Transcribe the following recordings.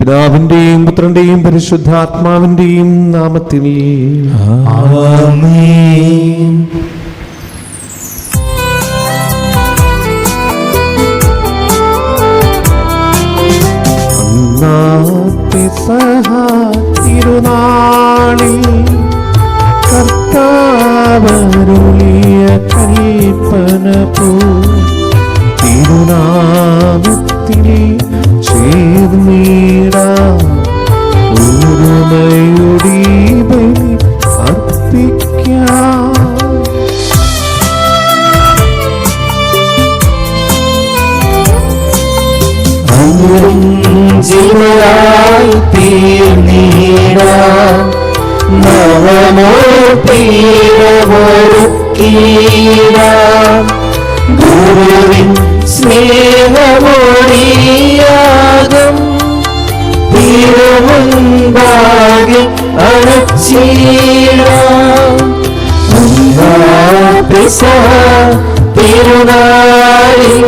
പിതാവിന്റെയും പുത്രന്റെയും പരിശുദ്ധാത്മാവിന്റെയും നാമത്തിൽ ആമേൻ. തിരുനാളിൽ കർത്താവരുളിയ കൽപ്പന പോ തിരുനാമത്തിൽ ചേർന്നിടാം ഒരുമയുടെ ബലി അർപ്പിക്കാം. ജീവനായി തീർന്നിടാം നവമോർപ്പീരമൊരുക്കീടാം ഗുരുവിൻ സ്നേഹമോടിയാകം തിരുമുൻപാകെ അണച്ചീടാം. തിരുനാളിൽ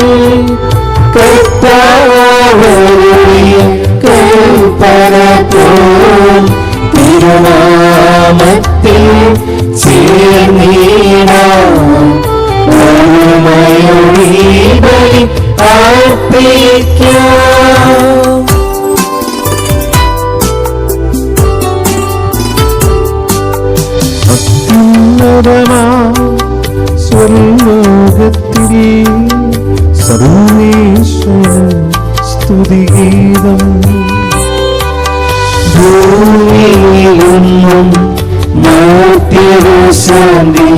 കർത്താവരുളിയ കൽപ്പന പോൽ തിരുനാമത്തിൽ ചേർന്നിടാം ഒരുമയുടെ ബലി അർപ്പിക്കാം. സ്വർലോകത്തിൽ സർവേശ്വരൻ സ്തുതിഗീതം ഭൂമിയിലൊന്നും നാട്യശാന്തി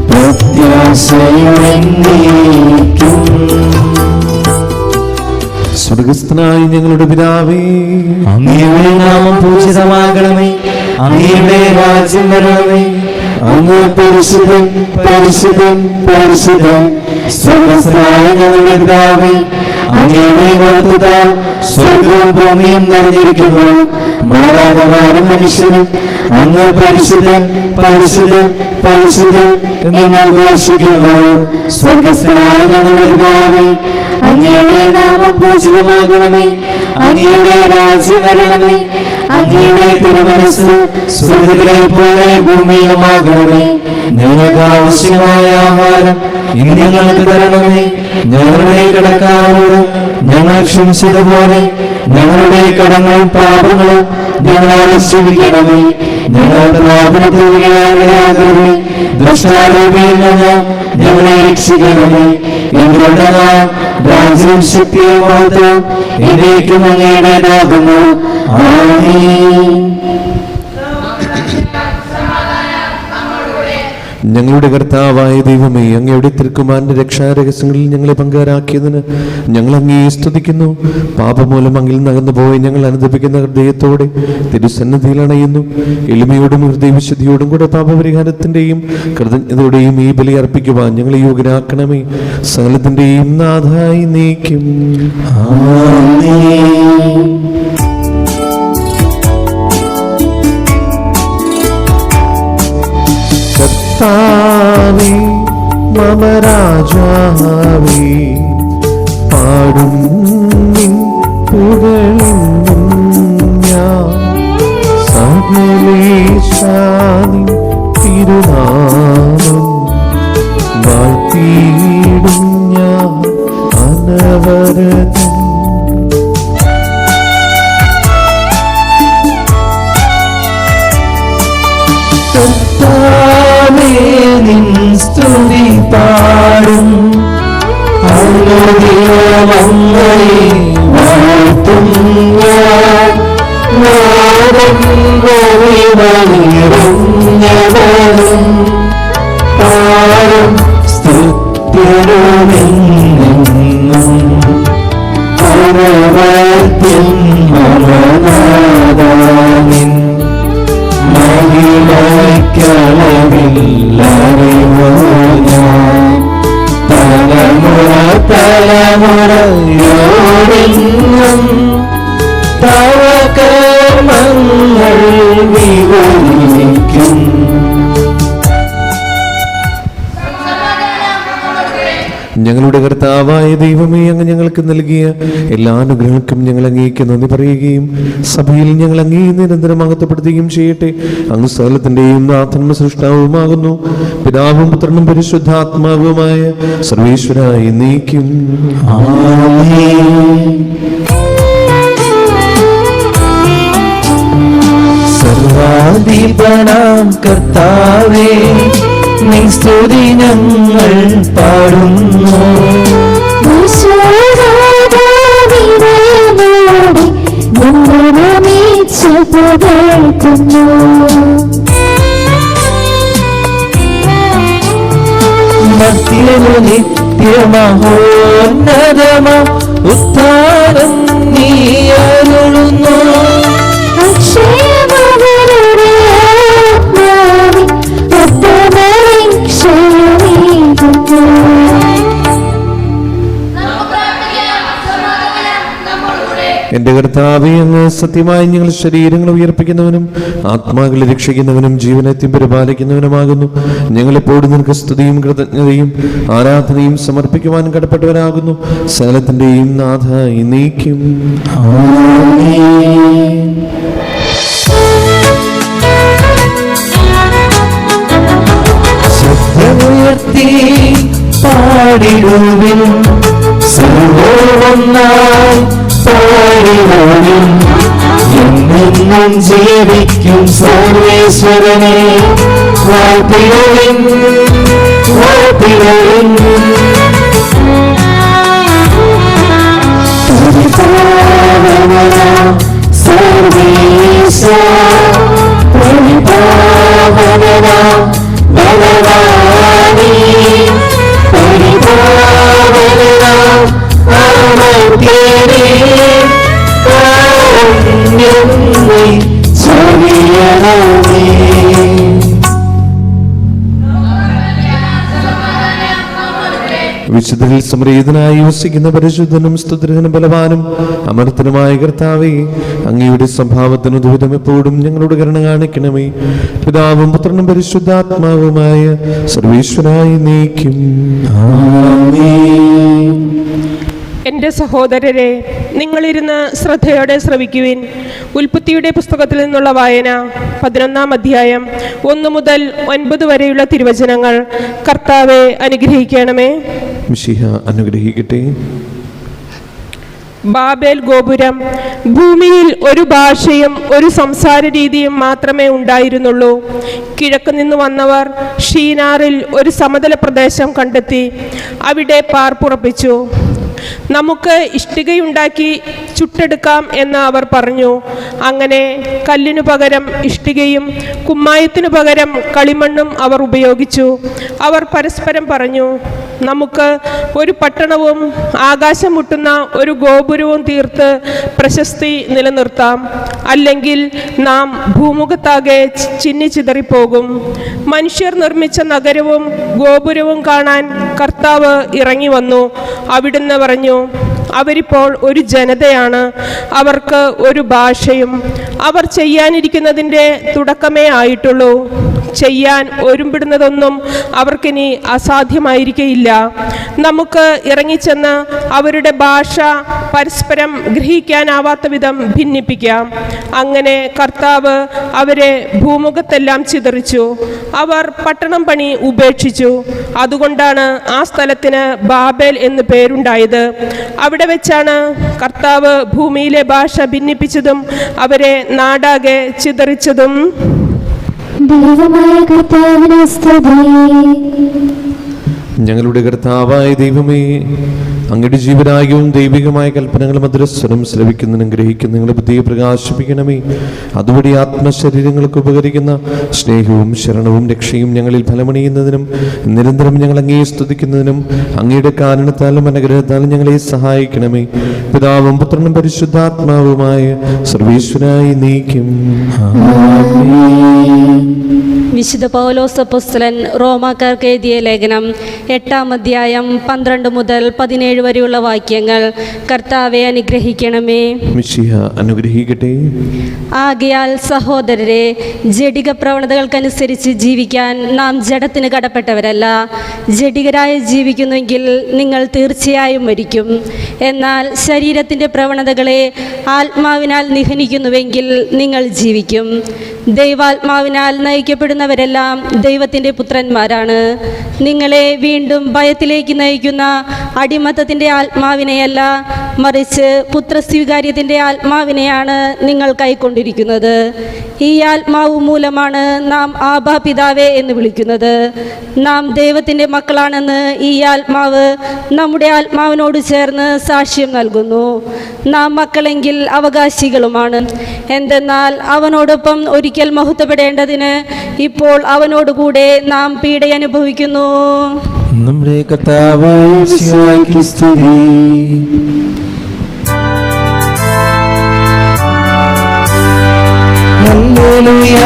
പ്രത്യാശയെന്നേക്കും. സ്വർഗസ്ഥനായ ഞങ്ങളുടെ പിതാവേ, അങ്ങയുടെ നാമം പൂജിതമാകണമേ, അങ്ങയുടെ രാജ്യം വരണമേ, അങ്ങ് പരിശുദ്ധൻ പരിശുദ്ധൻ പരിശുദ്ധൻ. സ്വർഗസ്ഥനായ ഞങ്ങളുടെ പിതാവേ, അങ്ങയുടെ വാഴ്ത്തത്താൽ സ്വർഗവും ഭൂമിയും നിറഞ്ഞിരിക്കുന്നു. മാതാപിതാക്കളും മനുഷ്യനും അങ്ങ് പരിശുദ്ധൻ പരിശുദ്ധൻ പരിശുദ്ധൻ എന്ന് ഘോഷിക്കുന്നു. സ്വർഗസ്ഥനായ ഞങ്ങളുടെ പിതാവേ, അങ്ങയുടെ നാമം പൂജിതമാകണമേ, അങ്ങയുടെ രാജ്യം വരണമേ, അങ്ങയുടെ തിരുമനസ്സ് സ്വർഗ്ഗത്തിലെ പോലെ ഭൂമിയിലുമാകണമേ. ഞങ്ങൾക്ക് ആവശ്യമായ ആഹാരം ഇന്ന് ഞങ്ങൾക്ക് തരണമേ. ഞങ്ങളുടെ കടക്കാരോട് ഞങ്ങൾ ക്ഷമിച്ചതുപോലെ ഞങ്ങളുടെ കടങ്ങളും പാപങ്ങളും ഞങ്ങളോട് ക്ഷമിക്കണമേ. ഞങ്ങളുടെ പ്രാർത്ഥനയാകരുതേ, ദുഷ്ടാരൂപിയിൽ നിന്ന് ഞങ്ങളെ രക്ഷിക്കണമേ. എന്തുകൊണ്ടെന്നാൽ രാജ്യവും ശക്തിയും മഹത്വവും എന്നേക്കും അങ്ങയുടേതാകുന്നു. ആമേൻ. ഞങ്ങളുടെ കർത്താവായ ദൈവമേ, അങ്ങയുടെ തിരുക്കുമാരന്റെ രക്ഷാരഹസ്യങ്ങളിൽ ഞങ്ങളെ പങ്കാരാക്കിയതിന് ഞങ്ങൾ അങ്ങേ സ്തുതിക്കുന്നു. പാപമൂലം അങ്ങിൽ നകന്നു പോയി ഞങ്ങൾ അനുദപിക്കുന്ന ഹൃദയത്തോടെ തിരുസന്നിധിയിൽ അണയുന്നു. എളിമയോടും ഹൃദയവിശുദ്ധിയോടും കൂടെ പാപപരിഹാരത്തിന്റെയും കൃതജ്ഞതയുടെയും ഈ ബലി അർപ്പിക്കുവാൻ ഞങ്ങളെ യോഗ്യരാക്കണമേ. സകലത്തിന്റെയും നാഥായി നീക്കും. കർത്താവേ മമ രാജാവേ, പാടും നിൻ പുകഴെന്നും ഞാൻ. സകലേശാനി തിരുനാമം വാഴ്ത്തിയിടും ഞാൻ അനവരതം. നിൻ സ്തുതി പാടും അങ്ങയെ വാഴ്ത്തും ഞാൻ. പാടും സ്തുത്യരുമെന്നും അനവരതം മമനാദാനിൻ മഹിമയ്ക്കളവില്ലറിവോ ഞാൻ. തലമുറ തലമുറയോടെന്നും തവ കർമ്മങ്ങൾ വിവരിക്കും. ഞങ്ങളുടെ കർത്താവായ ദൈവമേ, അങ്ങ് ഞങ്ങൾക്ക് നൽകിയ എല്ലാ അനുഗ്രഹങ്ങൾക്കും ഞങ്ങൾ അങ്ങേക്ക് നന്ദി പറയുകയും സഭയിൽ ഞങ്ങൾ അങ്ങേ നിരന്തരം മഹത്വപ്പെടുത്തുകയും ചെയ്യട്ടെ. അങ്ങ് സകലത്തിന്റെയും നാഥനും സൃഷ്ടാവുമാകുന്നു. പിതാവും പുത്രനും പരിശുദ്ധാത്മാവുമായ സർവേശ്വരായി നീക്കും. സർവാധിപനാം കർത്താവേ, നിൻ സ്തുതി ഞങ്ങൾ പാടുന്നു. മർത്യനു നിത്യമഹോന്നതമാ ഉദ്ധാരം നീ അരുളുന്നു. എന്റെ കർത്താവേ, അങ്ങ് സത്യമായി ഞങ്ങൾ ശരീരങ്ങൾ ഉയർപ്പിക്കുന്നവനും ആത്മാക്കളെ രക്ഷിക്കുന്നവനും ജീവനത്തെയും പരിപാലിക്കുന്നവനുമാകുന്നു. ഞങ്ങളെപ്പോഴും നിനക്ക് സ്തുതിയും കൃതജ്ഞതയും ആരാധനയും സമർപ്പിക്കുവാൻ കടപ്പെട്ടവരാകുന്നു. സകലത്തിന്റെയും നാഥ എന്നേക്കും. ശബ്ദമുയർത്തി പാടിടുവിൻ, സർവ്വമൊന്നായി പാടിടുവിൻ. എന്നെന്നും ജീവിക്കും സർവേശ്വരനെ വാഴ്ത്തിടുവിൻ, വാഴ്ത്തിടുവിൻ. പരിപാവനനാം സർവേശ, പരിപാവനനാം ഭഗവാനേ, പരിപാവനനാം അമർത്യനേ, കാരുണ്യം നീ ചൊരിയണമേ. വിശുദ്ധരിൽ സമരീതനായി വസിക്കുന്ന പരിശുദ്ധനും സ്തുതിരനും ബലവാനും അമർത്തനുമായ കർത്താവേ, അങ്ങയുടെ സ്വഭാവത്തിന് ദൂതം എപ്പോഴും ഞങ്ങളുടെ കരുണ കാണിക്കണമേ. പിതാവും പുത്രനും പരിശുദ്ധാത്മാവുമായ സർവേശ്വരായി നീക്കും. എൻ്റെ സഹോദരരെ, നിങ്ങളിരുന്ന് ശ്രദ്ധയോടെ ശ്രവിക്കുവിൻ. ഉൽപ്പത്തിയുടെ പുസ്തകത്തിൽ നിന്നുള്ള വായന 11-ാം അധ്യായം 1 മുതൽ 9 വരെയുള്ള തിരുവചനങ്ങൾ. കർത്താവെ അനുഗ്രഹിക്കണമേ. മിശിഹ അനുഗ്രഹിക്കട്ടെ. ബാബേൽ ഗോപുരം. ഭൂമിയിൽ ഒരു ഭാഷയും ഒരു സംസാര രീതിയും മാത്രമേ ഉണ്ടായിരുന്നുള്ളൂ. കിഴക്ക് നിന്ന് വന്നവർ ഷീനാറിൽ ഒരു സമതല പ്രദേശം കണ്ടെത്തി അവിടെ പാർപ്പുറപ്പിച്ചു. നമുക്ക് ഇഷ്ടികയുണ്ടാക്കി ചുട്ടെടുക്കാം എന്ന് അവർ പറഞ്ഞു. അങ്ങനെ കല്ലിനു പകരം ഇഷ്ടികയും കുമ്മായത്തിനു പകരം കളിമണ്ണും അവർ ഉപയോഗിച്ചു. അവർ പരസ്പരം പറഞ്ഞു, നമുക്ക് ഒരു പട്ടണവും ആകാശം മുട്ടുന്ന ഒരു ഗോപുരവും തീർത്ത് പ്രശസ്തി നിലനിർത്താം, അല്ലെങ്കിൽ നാം ഭൂമുഖത്താകെ ചിന്നിച്ചിതറിപ്പോകും. മനുഷ്യർ നിർമ്മിച്ച നഗരവും ഗോപുരവും കാണാൻ കർത്താവ് ഇറങ്ങി വന്നു. അവിടുന്ന് പറഞ്ഞു, അവരിപ്പോൾ ഒരു ജനതയാണ്, അവർക്ക് ഒരു ഭാഷയും. അവർ ചെയ്യാനിരിക്കുന്നതിൻ്റെ തുടക്കമേ ആയിട്ടുള്ളൂ. ചെയ്യാൻ ഒരുമ്പിടുന്നതൊന്നും അവർക്കിനി അസാധ്യമായിരിക്കയില്ല. നമുക്ക് ഇറങ്ങിച്ചെന്ന് അവരുടെ ഭാഷ പരസ്പരം ഗ്രഹിക്കാനാവാത്ത വിധം ഭിന്നിപ്പിക്കാം. അങ്ങനെ കർത്താവ് അവരെ ഭൂമുഖത്തെല്ലാം ചിതറിച്ചു. അവർ പട്ടണം പണി ഉപേക്ഷിച്ചു. അതുകൊണ്ടാണ് ആ സ്ഥലത്തിന് ബാബേൽ എന്ന് പേരുണ്ടായത്. അവിടെ വെച്ചാണ് കർത്താവ് ഭൂമിയിലെ ഭാഷ ഭിന്നിപ്പിച്ചതും അവരെ നാടാകെ ചിതറിച്ചതും. ദൈവമായ കർത്താവിനെ സ്തുതി. ഞങ്ങളുടെ കർത്താവായ ദൈവമേ, അങ്ങയുടെ ജീവനായകവും ദൈവികമായ കൽപ്പനകളും മധുരസ്വരം ശ്രവിക്കുന്നതിനും ഗ്രഹിക്കുന്ന നിങ്ങളുടെ ബുദ്ധിയെ പ്രകാശിപ്പിക്കണമേ. അതുവഴി ആത്മശരീരങ്ങൾക്ക് ഉപകരിക്കുന്ന സ്നേഹവും ശരണവും രക്ഷയും ഞങ്ങളിൽ ഫലമണിയുന്നതിനും നിരന്തരം ഞങ്ങൾ അങ്ങയെ സ്തുതിക്കുന്നതിനും അങ്ങയുടെ കാരണത്താലും അനുഗ്രഹത്താലും ഞങ്ങളെ സഹായിക്കണമേ. പിതാവും പുത്രനും പരിശുദ്ധാത്മാവുമായ സർവേശ്വരായി നീക്കും. വിശുദ്ധ പൗലോസ് അപ്പോസ്തലൻ റോമാക്കാർക്ക് എഴുതിയ ലേഖനം 8-ാം അധ്യായം 12 മുതൽ 17 7 വരെയുള്ള വാക്യങ്ങൾ. കർത്താവെ അനുഗ്രഹിക്കണമേ. മിശിഹ അനുഗ്രഹിക്കട്ടെ. ആകയാൽ സഹോദരരെ, ജഡിക പ്രവണതകൾക്കനുസരിച്ച് ജീവിക്കാൻ നാം ജഡത്തിന് കടപ്പെട്ടവരല്ല. ജഡികരായി ജീവിക്കുന്നെങ്കിൽ നിങ്ങൾ തീർച്ചയായും മരിക്കും. എന്നാൽ ശരീരത്തിൻ്റെ പ്രവണതകളെ ആത്മാവിനാൽ നിഹനിക്കുന്നുവെങ്കിൽ നിങ്ങൾ ജീവിക്കും. ദൈവാത്മാവിനാൽ നയിക്കപ്പെടുന്നവരെല്ലാം ദൈവത്തിൻ്റെ പുത്രന്മാരാണ്. നിങ്ങളെ വീണ്ടും ഭയത്തിലേക്ക് നയിക്കുന്ന അടിമത്തത്തിൻ്റെ ആത്മാവിനെയല്ല, മറിച്ച് പുത്രസ്വീകാര്യത്തിൻ്റെ ആത്മാവിനെയാണ് നിങ്ങൾ കൈക്കൊണ്ടിരിക്കുന്നത്. ഈ ആത്മാവ് മൂലമാണ് നാം ആബാ പിതാവേ എന്ന് വിളിക്കുന്നത്. നാം ദൈവത്തിൻ്റെ മക്കളാണെന്ന് ഈ ആത്മാവ് നമ്മുടെ ആത്മാവിനോട് ചേർന്ന് സാക്ഷ്യം നൽകുന്നു. നാം മക്കളെങ്കിൽ അവകാശികളുമാണ്. എന്തെന്നാൽ അവനോടൊപ്പം ഒരിക്കൽ മഹത്വപ്പെടേണ്ടതിന് ഇപ്പോൾ അവനോടുകൂടെ നാം പീഡ അനുഭവിക്കുന്നു. നമ്മുടെ കർത്താവായ യേശുവേ സ്തുതി. ഹല്ലേലൂയ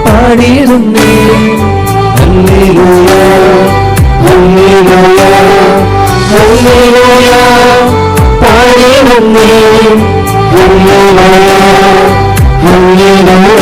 പാടിയിടുന്നേ, ഹല്ലേലൂയ ഹല്ലേലൂയ ഹല്ലേലൂയ പാടിയിടുന്നേ, ഹല്ലേലൂയ ഹല്ലേലൂയ.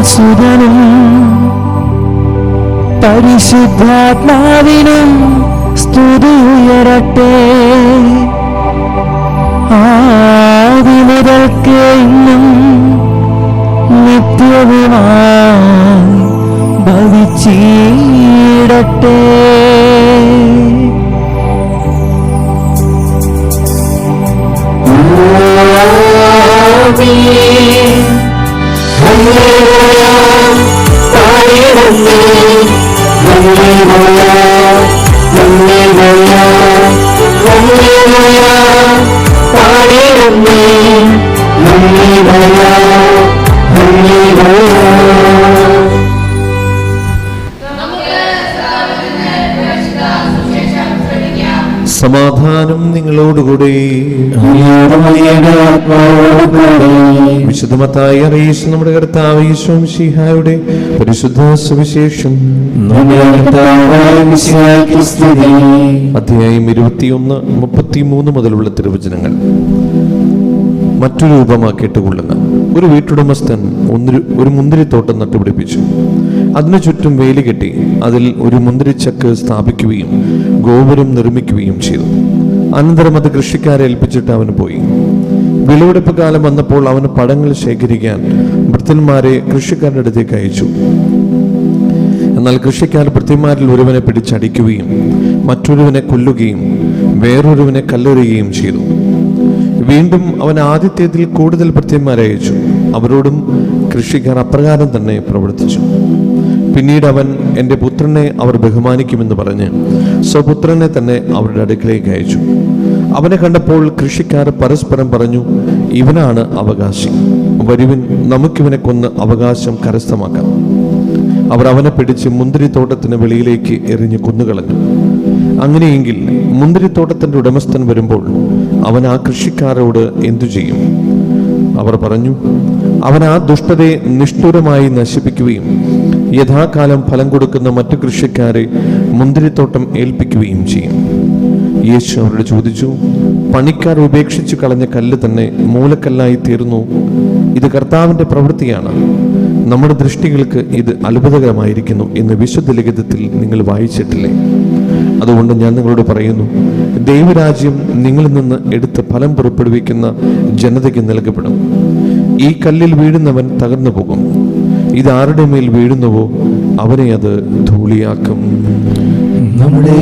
സുതനും പരിശുദ്ധാത്മാവിനും സ്തുതി ഉയരട്ടെ, ആദി മുതൽക്ക് ഇന്നും നിത്യവുമായി ഭവിച്ചിടട്ടെ. സമാധാനം നിങ്ങളോടുകൂടി. വിശുദ്ധ മത്തായി അറിയിച്ച നമ്മുടെ കർത്താവ് യേശു മിശിഹായുടെ പരിശുദ്ധ സുവിശേഷം അധ്യായം 21, 33 മുതലുള്ള തിരുവചനങ്ങൾ. മറ്റൊരു ഉപമാക്കിയിട്ടുകൊള്ളുന്ന ഒരു വീട്ടുടമസ്ഥൻ ഒരു മുന്തിരിത്തോട്ടം നട്ടുപിടിപ്പിച്ചു. അതിനു ചുറ്റും വേലി കെട്ടി അതിൽ ഒരു മുന്തിരിച്ചക്ക് സ്ഥാപിക്കുകയും ഗോപുരം നിർമ്മിക്കുകയും ചെയ്തു. അനന്തരം അത് കൃഷിക്കാരെ ഏൽപ്പിച്ചിട്ട് അവന് പോയി. വിളവെടുപ്പ് കാലം വന്നപ്പോൾ അവന് പഴങ്ങൾ ശേഖരിക്കാൻ ഭൃത്യന്മാരെ കൃഷിക്കാരുടെ അടുത്തേക്ക് അയച്ചു. എന്നാൽ കൃഷിക്കാർ ഭൃത്യന്മാരിൽ ഒരുവനെ പിടിച്ചടിക്കുകയും മറ്റൊരുവനെ കൊല്ലുകയും വേറൊരുവനെ കല്ലെറിയുകയും ചെയ്തു. വീണ്ടും അവൻ ആദ്യത്തേതിൽ കൂടുതൽ ഭൃത്യന്മാരെ അയച്ചു. അവരോടും കൃഷിക്കാർ അപ്രകാരം തന്നെ പ്രവർത്തിച്ചു. പിന്നീട് അവൻ എൻ്റെ പുത്രനെ അവർ ബഹുമാനിക്കുമെന്ന് പറഞ്ഞ് സ്വപുത്രനെ തന്നെ അവരുടെ അടുക്കിലേക്ക് അയച്ചു. അവനെ കണ്ടപ്പോൾ കൃഷിക്കാർ പരസ്പരം പറഞ്ഞു, ഇവനാണ് അവകാശി, വരുവിൻ നമുക്കിവനെ കൊന്ന് അവകാശം കരസ്ഥമാക്കാം. അവർ അവനെ പിടിച്ച് മുന്തിരിത്തോട്ടത്തിന് വെളിയിലേക്ക് എറിഞ്ഞ് കൊന്നുകളഞ്ഞു. അങ്ങനെയെങ്കിൽ മുന്തിരിത്തോട്ടത്തിൻ്റെ ഉടമസ്ഥൻ വരുമ്പോൾ അവൻ ആ കൃഷിക്കാരോട് എന്തു ചെയ്യും? അവർ പറഞ്ഞു, അവൻ ആ ദുഷ്ടതയെ നിഷ്ഠുരമായി നശിപ്പിക്കുകയും യഥാകാലം ഫലം കൊടുക്കുന്ന മറ്റു കൃഷിക്കാരെ മുന്തിരിത്തോട്ടം ഏൽപ്പിക്കുകയും ചെയ്യും. യേശു അവരോട് ചോദിച്ചു, പണിക്കാർ ഉപേക്ഷിച്ചു കളഞ്ഞ കല്ല് തന്നെ മൂലക്കല്ലായി തീർന്നു. ഇത് കർത്താവിൻ്റെ പ്രവൃത്തിയാണ്. നമ്മുടെ ദൃഷ്ടികൾക്ക് ഇത് അത്ഭുതകരമായിരിക്കുന്നു എന്ന് വിശുദ്ധ ലിഖിതത്തിൽ നിങ്ങൾ വായിച്ചിട്ടില്ലേ? അതുകൊണ്ട് ഞാൻ നിങ്ങളോട് പറയുന്നു, ദൈവരാജ്യം നിങ്ങളിൽ നിന്ന് എടുത്ത് ഫലം പുറപ്പെടുവിക്കുന്ന ജനതയ്ക്ക് നൽകപ്പെടും. ഈ കല്ലിൽ വീഴുന്നവൻ തകർന്നു പോകും. ഇത് ആരുടെ മേൽ വീഴുന്നുവോ അവനെ അത് ധൂളിയാക്കും. നമ്മുടെ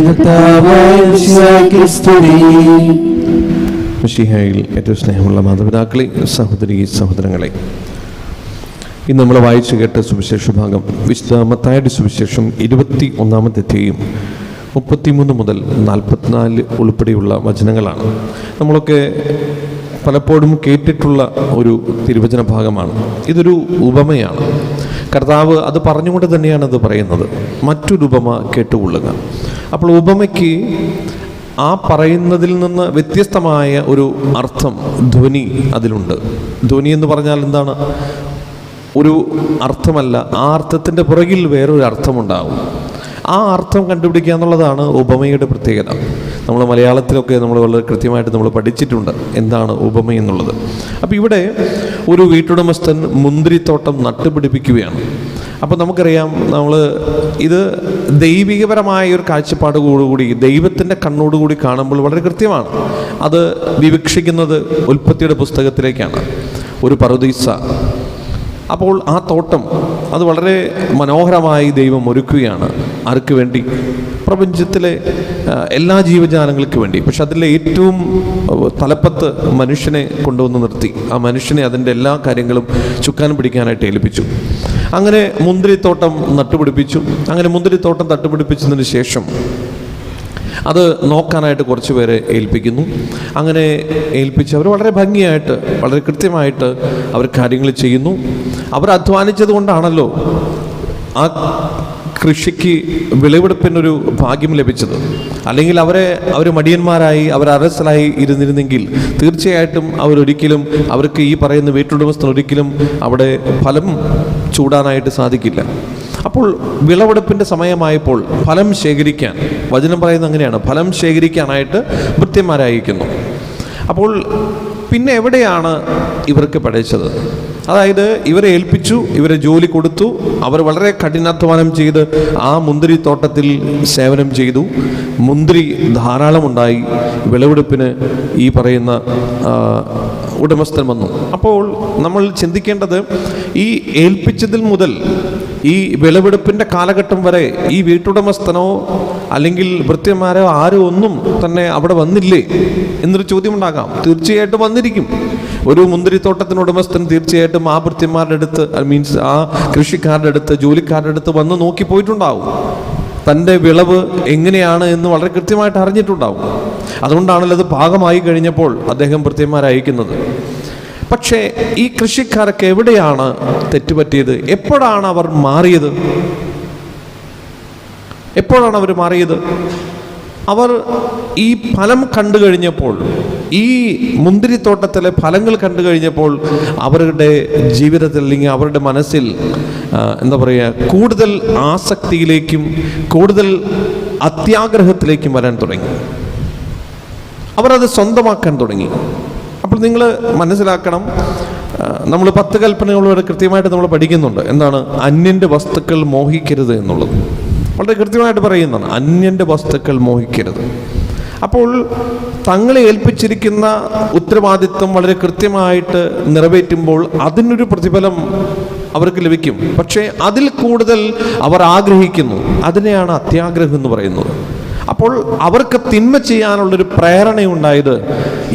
മിശിഹായിൽ ഏറ്റവും സ്നേഹമുള്ള മാതാപിതാക്കളെ, സഹോദരി സഹോദരങ്ങളെ, ഇന്ന് നമ്മൾ വായിച്ചു കേട്ട സുവിശേഷ ഭാഗം വിശുദ്ധ മത്തായിയുടെ സുവിശേഷം 21-ാമത്തെ അധ്യായം 33 മുതൽ 44 ഉൾപ്പെടെയുള്ള വചനങ്ങളാണ്. നമ്മളൊക്കെ പലപ്പോഴും കേട്ടിട്ടുള്ള ഒരു തിരുവചന ഭാഗമാണ്. ഇതൊരു ഉപമയാണ്. കർത്താവ് അത് പറഞ്ഞുകൊണ്ട് തന്നെയാണ് അത് പറയുന്നത്. മറ്റൊരു ഉപമ കേട്ടുകൊള്ളുക. അപ്പോൾ ഉപമയ്ക്ക് ആ പറയുന്നതിൽ നിന്ന് വ്യത്യസ്തമായ ഒരു അർത്ഥം, ധ്വനി അതിലുണ്ട്. ധ്വനി എന്ന് പറഞ്ഞാൽ എന്താണ്? ഒരു അർത്ഥമല്ല, ആ അർത്ഥത്തിൻ്റെ പുറകിൽ വേറൊരു അർത്ഥമുണ്ടാകും. ആ അർത്ഥം കണ്ടുപിടിക്കുക എന്നുള്ളതാണ് ഉപമയുടെ പ്രത്യേകത. നമ്മൾ മലയാളത്തിലൊക്കെ നമ്മൾ വളരെ കൃത്യമായിട്ട് നമ്മൾ പഠിച്ചിട്ടുണ്ട് എന്താണ് ഉപമ എന്നുള്ളത്. അപ്പോൾ ഇവിടെ ഒരു വീട്ടുടമസ്ഥൻ മുന്തിരിത്തോട്ടം നട്ടുപിടിപ്പിക്കുകയാണ്. അപ്പോൾ നമുക്കറിയാം, നമ്മൾ ഇത് ദൈവികപരമായ ഒരു കാഴ്ചപ്പാടോടുകൂടി, ദൈവത്തിൻ്റെ കണ്ണോടുകൂടി കാണുമ്പോൾ വളരെ കൃത്യമാണ്. അത് വിവക്ഷിക്കുന്നത് ഉൽപ്പത്തിയുടെ പുസ്തകത്തിലേക്കാണ്. ഒരു പറുദീസ. അപ്പോൾ ആ തോട്ടം അത് വളരെ മനോഹരമായി ദൈവം ഒരുക്കുകയാണ്. ആർക്ക് വേണ്ടി? പ്രപഞ്ചത്തിലെ എല്ലാ ജീവജാലങ്ങൾക്ക് വേണ്ടി. പക്ഷെ അതിലെ ഏറ്റവും തലപ്പത്ത് മനുഷ്യനെ കൊണ്ടുവന്ന് നിർത്തി. ആ മനുഷ്യനെ അതിൻ്റെ എല്ലാ കാര്യങ്ങളും ചുക്കാൻ പിടിക്കാനായിട്ട് ഏൽപ്പിച്ചു. അങ്ങനെ മുന്തിരിത്തോട്ടം നട്ടുപിടിപ്പിച്ചു. അങ്ങനെ മുന്തിരിത്തോട്ടം നട്ടുപിടിപ്പിച്ചതിന് ശേഷം അത് നോക്കാനായിട്ട് കുറച്ച് പേരെ ഏൽപ്പിക്കുന്നു. അങ്ങനെ ഏൽപ്പിച്ച് അവർ വളരെ ഭംഗിയായിട്ട്, വളരെ കൃത്യമായിട്ട് അവർ കാര്യങ്ങൾ ചെയ്യുന്നു. അവർ അധ്വാനിച്ചത് കൊണ്ടാണല്ലോ ആ കൃഷിക്ക് വിളവെടുപ്പിനൊരു ഭാഗ്യം ലഭിച്ചത്. അല്ലെങ്കിൽ അവർ മടിയന്മാരായി, അവർ അറസ്റ്റിലായി ഇരുന്നിരുന്നെങ്കിൽ തീർച്ചയായിട്ടും അവർക്ക് ഈ പറയുന്ന വീട്ടുടമസ്ഥന് ഒരിക്കലും അവിടെ ഫലം ചൂടാനായിട്ട് സാധിക്കില്ല. അപ്പോൾ വിളവെടുപ്പിൻ്റെ സമയമായപ്പോൾ ഫലം ശേഖരിക്കാൻ, വചനം പറയുന്നത് അങ്ങനെയാണ്, ഫലം ശേഖരിക്കാനായിട്ട് ഭൃത്യന്മാരയക്കുന്നു. അപ്പോൾ പിന്നെ എവിടെയാണ് ഇവർക്ക് പഠിച്ചത്? അതായത് ഇവരെ ഏൽപ്പിച്ചു, ഇവരെ ജോലി കൊടുത്തു. അവർ വളരെ കഠിനാധ്വാനം ചെയ്ത് ആ മുന്തിരിത്തോട്ടത്തിൽ സേവനം ചെയ്തു. മുന്തിരി ധാരാളമുണ്ടായി. വിളവെടുപ്പിന് ഈ പറയുന്ന ഉടമസ്ഥൻ വന്നു. അപ്പോൾ നമ്മൾ ചിന്തിക്കേണ്ടത്, ഈ ഏൽപ്പിച്ചതിൽ മുതൽ ഈ വിളവെടുപ്പിൻ്റെ കാലഘട്ടം വരെ ഈ വീട്ടുടമസ്ഥനോ അല്ലെങ്കിൽ ഭൃത്യന്മാരോ ആരും ഒന്നും തന്നെ അവിടെ വന്നില്ലേ എന്നൊരു ചോദ്യമുണ്ടാകാം. തീർച്ചയായിട്ടും വന്നിരിക്കും. ഒരു മുന്തിരിത്തോട്ടത്തിന് ഉടമസ്ഥൻ തീർച്ചയായിട്ടും ആ ഭൃത്യന്മാരുടെ അടുത്ത്, മീൻസ് ആ കൃഷിക്കാരുടെ അടുത്ത്, ജോലിക്കാരുടെ അടുത്ത് വന്ന് നോക്കി പോയിട്ടുണ്ടാവും. തൻ്റെ വിളവ് എങ്ങനെയാണ് എന്ന് വളരെ കൃത്യമായിട്ട് അറിഞ്ഞിട്ടുണ്ടാവും. അതുകൊണ്ടാണല്ലോ അത് പാകമായി കഴിഞ്ഞപ്പോൾ അദ്ദേഹം ഭൃത്യന്മാരെ അയക്കുന്നത്. പക്ഷേ ഈ കൃഷിക്കാർക്ക് എവിടെയാണ് തെറ്റുപറ്റിയത്? എപ്പോഴാണ് അവർ മാറിയത്? അവർ ഈ ഫലം കണ്ടു കഴിഞ്ഞപ്പോൾ, ഈ മുന്തിരിത്തോട്ടത്തിലെ ഫലങ്ങൾ കണ്ടു കഴിഞ്ഞപ്പോൾ അവരുടെ ജീവിതത്തിൽ, അല്ലെങ്കിൽ അവരുടെ മനസ്സിൽ എന്താ പറയുക, കൂടുതൽ ആസക്തിയിലേക്കും കൂടുതൽ അത്യാഗ്രഹത്തിലേക്കും വരാൻ തുടങ്ങി. അവരത് സ്വന്തമാക്കാൻ തുടങ്ങി. അപ്പോൾ നിങ്ങൾ മനസ്സിലാക്കണം, നമ്മൾ 10 കൽപ്പനകളോട് കൃത്യമായിട്ട് നമ്മൾ പഠിക്കുന്നുണ്ട്. എന്താണ്? അന്യൻ്റെ വസ്തുക്കൾ മോഹിക്കരുത് എന്നുള്ളത് വളരെ കൃത്യമായിട്ട് പറയുന്നതാണ്. അന്യൻ്റെ വസ്തുക്കൾ മോഹിക്കരുത്. അപ്പോൾ തങ്ങളെ ഏൽപ്പിച്ചിരിക്കുന്ന ഉത്തരവാദിത്വം വളരെ കൃത്യമായിട്ട് നിറവേറ്റുമ്പോൾ അതിനൊരു പ്രതിഫലം അവർക്ക് ലഭിക്കും. പക്ഷേ അതിൽ കൂടുതൽ അവർ ആഗ്രഹിക്കുന്നു. അതിനെയാണ് അത്യാഗ്രഹം എന്ന് പറയുന്നത്. അപ്പോൾ അവർക്ക് തിന്മ ചെയ്യാനുള്ളൊരു പ്രേരണയുണ്ടായത്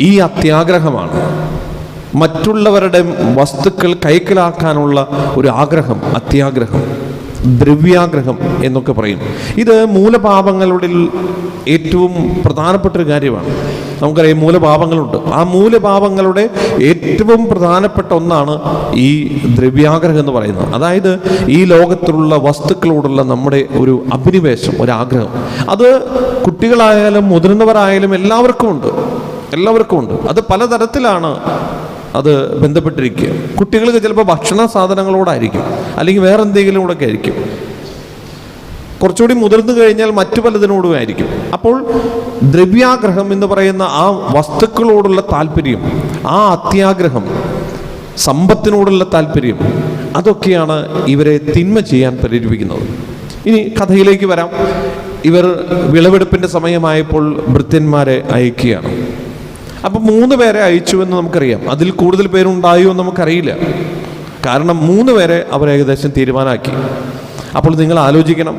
ഈ അത്യാഗ്രഹമാണ്. മറ്റുള്ളവരുടെ വസ്തുക്കൾ കൈക്കലാക്കാനുള്ള ഒരു ആഗ്രഹം, അത്യാഗ്രഹം, ദ്രവ്യാഗ്രഹം എന്നൊക്കെ പറയും. ഇത് മൂലപാപങ്ങളുടെ ഏറ്റവും പ്രധാനപ്പെട്ടൊരു കാര്യമാണ്. നമുക്കറിയാം, മൂലപാപങ്ങളുണ്ട്. ആ മൂലപാപങ്ങളുടെ ഏറ്റവും പ്രധാനപ്പെട്ട ഒന്നാണ് ഈ ദ്രവ്യാഗ്രഹം എന്ന് പറയുന്നത്. അതായത് ഈ ലോകത്തിലുള്ള വസ്തുക്കളോടുള്ള നമ്മുടെ ഒരു അഭിനിവേശം, ഒരാഗ്രഹം. അത് കുട്ടികളായാലും മുതിർന്നവരായാലും എല്ലാവർക്കും ഉണ്ട്. അത് പലതരത്തിലാണ് അത് ബന്ധപ്പെട്ടിരിക്കുക. കുട്ടികൾക്ക് ചിലപ്പോൾ ഭക്ഷണ സാധനങ്ങളോടായിരിക്കും, അല്ലെങ്കിൽ വേറെ എന്തെങ്കിലും കൂടെ ആയിരിക്കും. കുറച്ചുകൂടി മുതിർന്നു കഴിഞ്ഞാൽ മറ്റു പലതിനോടും ആയിരിക്കും. അപ്പോൾ ദ്രവ്യാഗ്രഹം എന്ന് പറയുന്ന ആ വസ്തുക്കളോടുള്ള താല്പര്യം, ആ അത്യാഗ്രഹം, സമ്പത്തിനോടുള്ള താല്പര്യം, അതൊക്കെയാണ് ഇവരെ തിന്മ ചെയ്യാൻ പ്രേരിപ്പിക്കുന്നത്. ഇനി കഥയിലേക്ക് വരാം. ഇവർ വിളവെടുപ്പിൻ്റെ സമയമായപ്പോൾ ഭൃത്യന്മാരെ അയക്കുകയാണ്. അപ്പം 3 പേരെ അയച്ചു എന്ന് നമുക്കറിയാം. അതിൽ കൂടുതൽ പേരുണ്ടായോ എന്ന് നമുക്കറിയില്ല. കാരണം 3 പേരെ അവർ ഏകദേശം തീരുമാനമാക്കി. അപ്പോൾ നിങ്ങൾ ആലോചിക്കണം,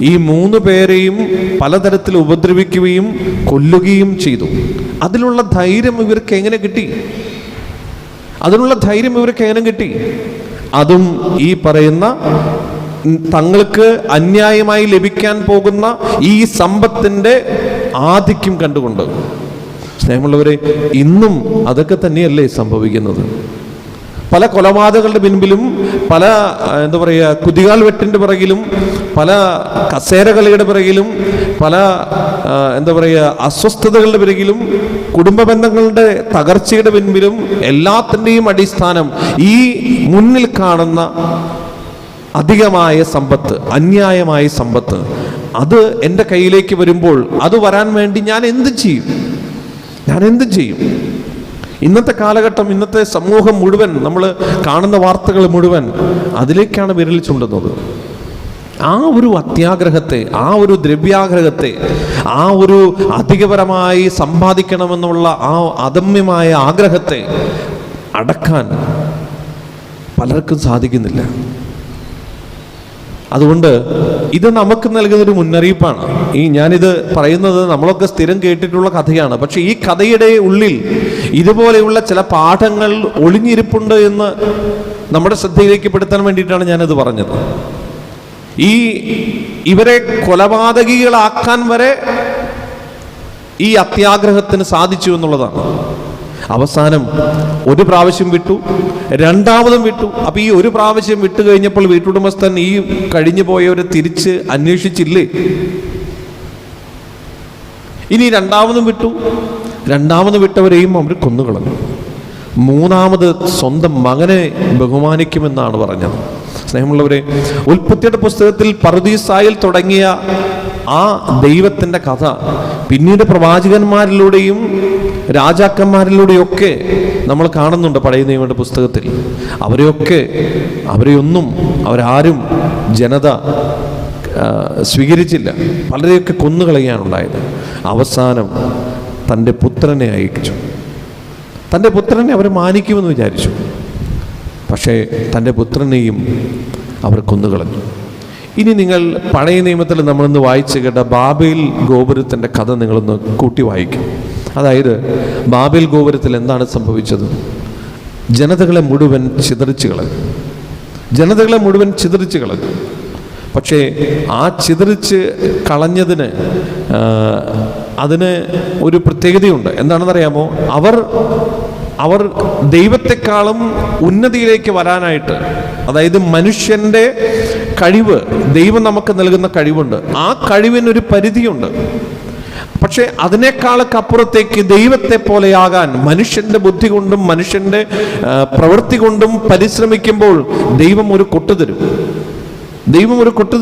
ഈ 3 പേരെയും പലതരത്തിൽ ഉപദ്രവിക്കുകയും കൊല്ലുകയും ചെയ്തു. അതിനുള്ള ധൈര്യം ഇവർക്ക് എങ്ങനെ കിട്ടി? അതും ഈ പറയുന്ന തങ്ങൾക്ക് അന്യായമായി ലഭിക്കാൻ പോകുന്ന ഈ സമ്പത്തിൻ്റെ ആധിക്യം കണ്ടുകൊണ്ട്, സ്നേഹമുള്ളവരെ, ഇന്നും അതൊക്കെ തന്നെയല്ലേ സംഭവിക്കുന്നത്? പല കൊലപാതകങ്ങളുടെ പിൻപിലും, പല കുതികാൽ വെട്ടിൻ്റെ പിറകിലും, പല കസേരകളിയുടെ പിറകിലും, പല അസ്വസ്ഥതകളുടെ പിറകിലും, കുടുംബ ബന്ധങ്ങളുടെ തകർച്ചയുടെ പിൻപിലും എല്ലാത്തിൻ്റെയും അടിസ്ഥാനം ഈ മുന്നിൽ കാണുന്ന അധികമായ സമ്പത്ത്, അന്യായമായ സമ്പത്ത്. അത് എൻ്റെ കയ്യിലേക്ക് വരുമ്പോൾ അത് വരാൻ വേണ്ടി ഞാൻ എന്ത് ചെയ്യും? ഇന്നത്തെ കാലഘട്ടം, ഇന്നത്തെ സമൂഹം മുഴുവൻ, നമ്മൾ കാണുന്ന വാർത്തകൾ മുഴുവൻ അതിലേക്കാണ് വിരൽ ചൂണ്ടുന്നത്. ആ ഒരു അത്യാഗ്രഹത്തെ, ആ ഒരു ദ്രവ്യാഗ്രഹത്തെ, ആ ഒരു അധികപരമായി സമ്പാദിക്കണമെന്നുള്ള ആ അദമ്യമായ ആഗ്രഹത്തെ അടക്കാൻ പലർക്കും സാധിക്കുന്നില്ല. അതുകൊണ്ട് ഇത് നമുക്ക് നൽകുന്നൊരു മുന്നറിയിപ്പാണ്. ഞാനിത് പറയുന്നത് നമ്മളൊക്കെ സ്ഥിരം കേട്ടിട്ടുള്ള കഥയാണ്. പക്ഷെ ഈ കഥയുടെ ഉള്ളിൽ ഇതുപോലെയുള്ള ചില പാഠങ്ങൾ ഒളിഞ്ഞിരിപ്പുണ്ട് എന്ന് നമ്മുടെ ശ്രദ്ധയിലേക്ക് പെടുത്താൻ വേണ്ടിയിട്ടാണ് ഞാനത് പറഞ്ഞത്. ഇവരെ കൊലപാതകികളാക്കാൻ വരെ ഈ അത്യാഗ്രഹത്തിന് സാധിച്ചു എന്നുള്ളതാണ്. അവസാനം ഒരു പ്രാവശ്യം വിട്ടു, രണ്ടാമതും വിട്ടു. അപ്പൊ ഈ ഒരു പ്രാവശ്യം വിട്ടു കഴിഞ്ഞപ്പോൾ വീട്ടുടമസ്ഥൻ ഈ കഴിഞ്ഞു പോയവരെ തിരിച്ച് അന്വേഷിച്ചില്ലേ? ഇനി രണ്ടാമതും വിട്ടു. രണ്ടാമത് വിട്ടവരെയും അവർ കൊന്നുകളഞ്ഞു. മൂന്നാമത് സ്വന്തം മകനെ ബഹുമാനിക്കുമെന്നാണ് പറഞ്ഞത്. സ്നേഹമുള്ളവരെ, ഉൽപ്പത്തിയുടെ പുസ്തകത്തിൽ പറുദീസായിൽ തുടങ്ങിയ ആ ദൈവത്തിൻ്റെ കഥ പിന്നീട് പ്രവാചകന്മാരിലൂടെയും രാജാക്കന്മാരിലൂടെയൊക്കെ നമ്മൾ കാണുന്നുണ്ട്. പഴയ നിയമയുടെ പുസ്തകത്തിൽ അവരാരും ജനത സ്വീകരിച്ചില്ല. പലരെയൊക്കെ കൊന്നുകളയാനുണ്ടായത്. അവസാനം തൻ്റെ പുത്രനെ അയച്ചു. തൻ്റെ പുത്രനെ അവർ മാനിക്കുമെന്ന് വിചാരിച്ചു. പക്ഷേ തൻ്റെ പുത്രനെയും അവർ കൊന്നുകളഞ്ഞു. ഇനി നിങ്ങൾ പഴയ നിയമത്തിൽ നമ്മളിന്ന് വായിച്ചു കേട്ട ബാബേൽ ഗോപുരത്തിൻ്റെ കഥ നിങ്ങളൊന്ന് കൂട്ടി വായിക്കും. അതായത് ബാബേൽ ഗോപുരത്തിൽ എന്താണ് സംഭവിച്ചത്? ജനതകളെ മുഴുവൻ ചിതറിച്ച് കളഞ്ഞു. പക്ഷേ ആ ചിതറിച്ച് കളഞ്ഞതിന് അതിന് ഒരു പ്രത്യേകതയുണ്ട്. എന്താണെന്നറിയാമോ? അവർ ദൈവത്തെക്കാളും ഉന്നതിയിലേക്ക് വരാനായിട്ട്, അതായത് മനുഷ്യൻ്റെ കഴിവ്, ദൈവം നമുക്ക് നൽകുന്ന കഴിവുണ്ട്. ആ കഴിവിനൊരു പരിധിയുണ്ട്. പക്ഷെ അതിനേക്കാളൊക്കെ അപ്പുറത്തേക്ക് ദൈവത്തെ പോലെയാകാൻ മനുഷ്യന്റെ ബുദ്ധി കൊണ്ടും മനുഷ്യന്റെ പ്രവൃത്തി കൊണ്ടും പരിശ്രമിക്കുമ്പോൾ ദൈവം ഒരു കൊട്ടു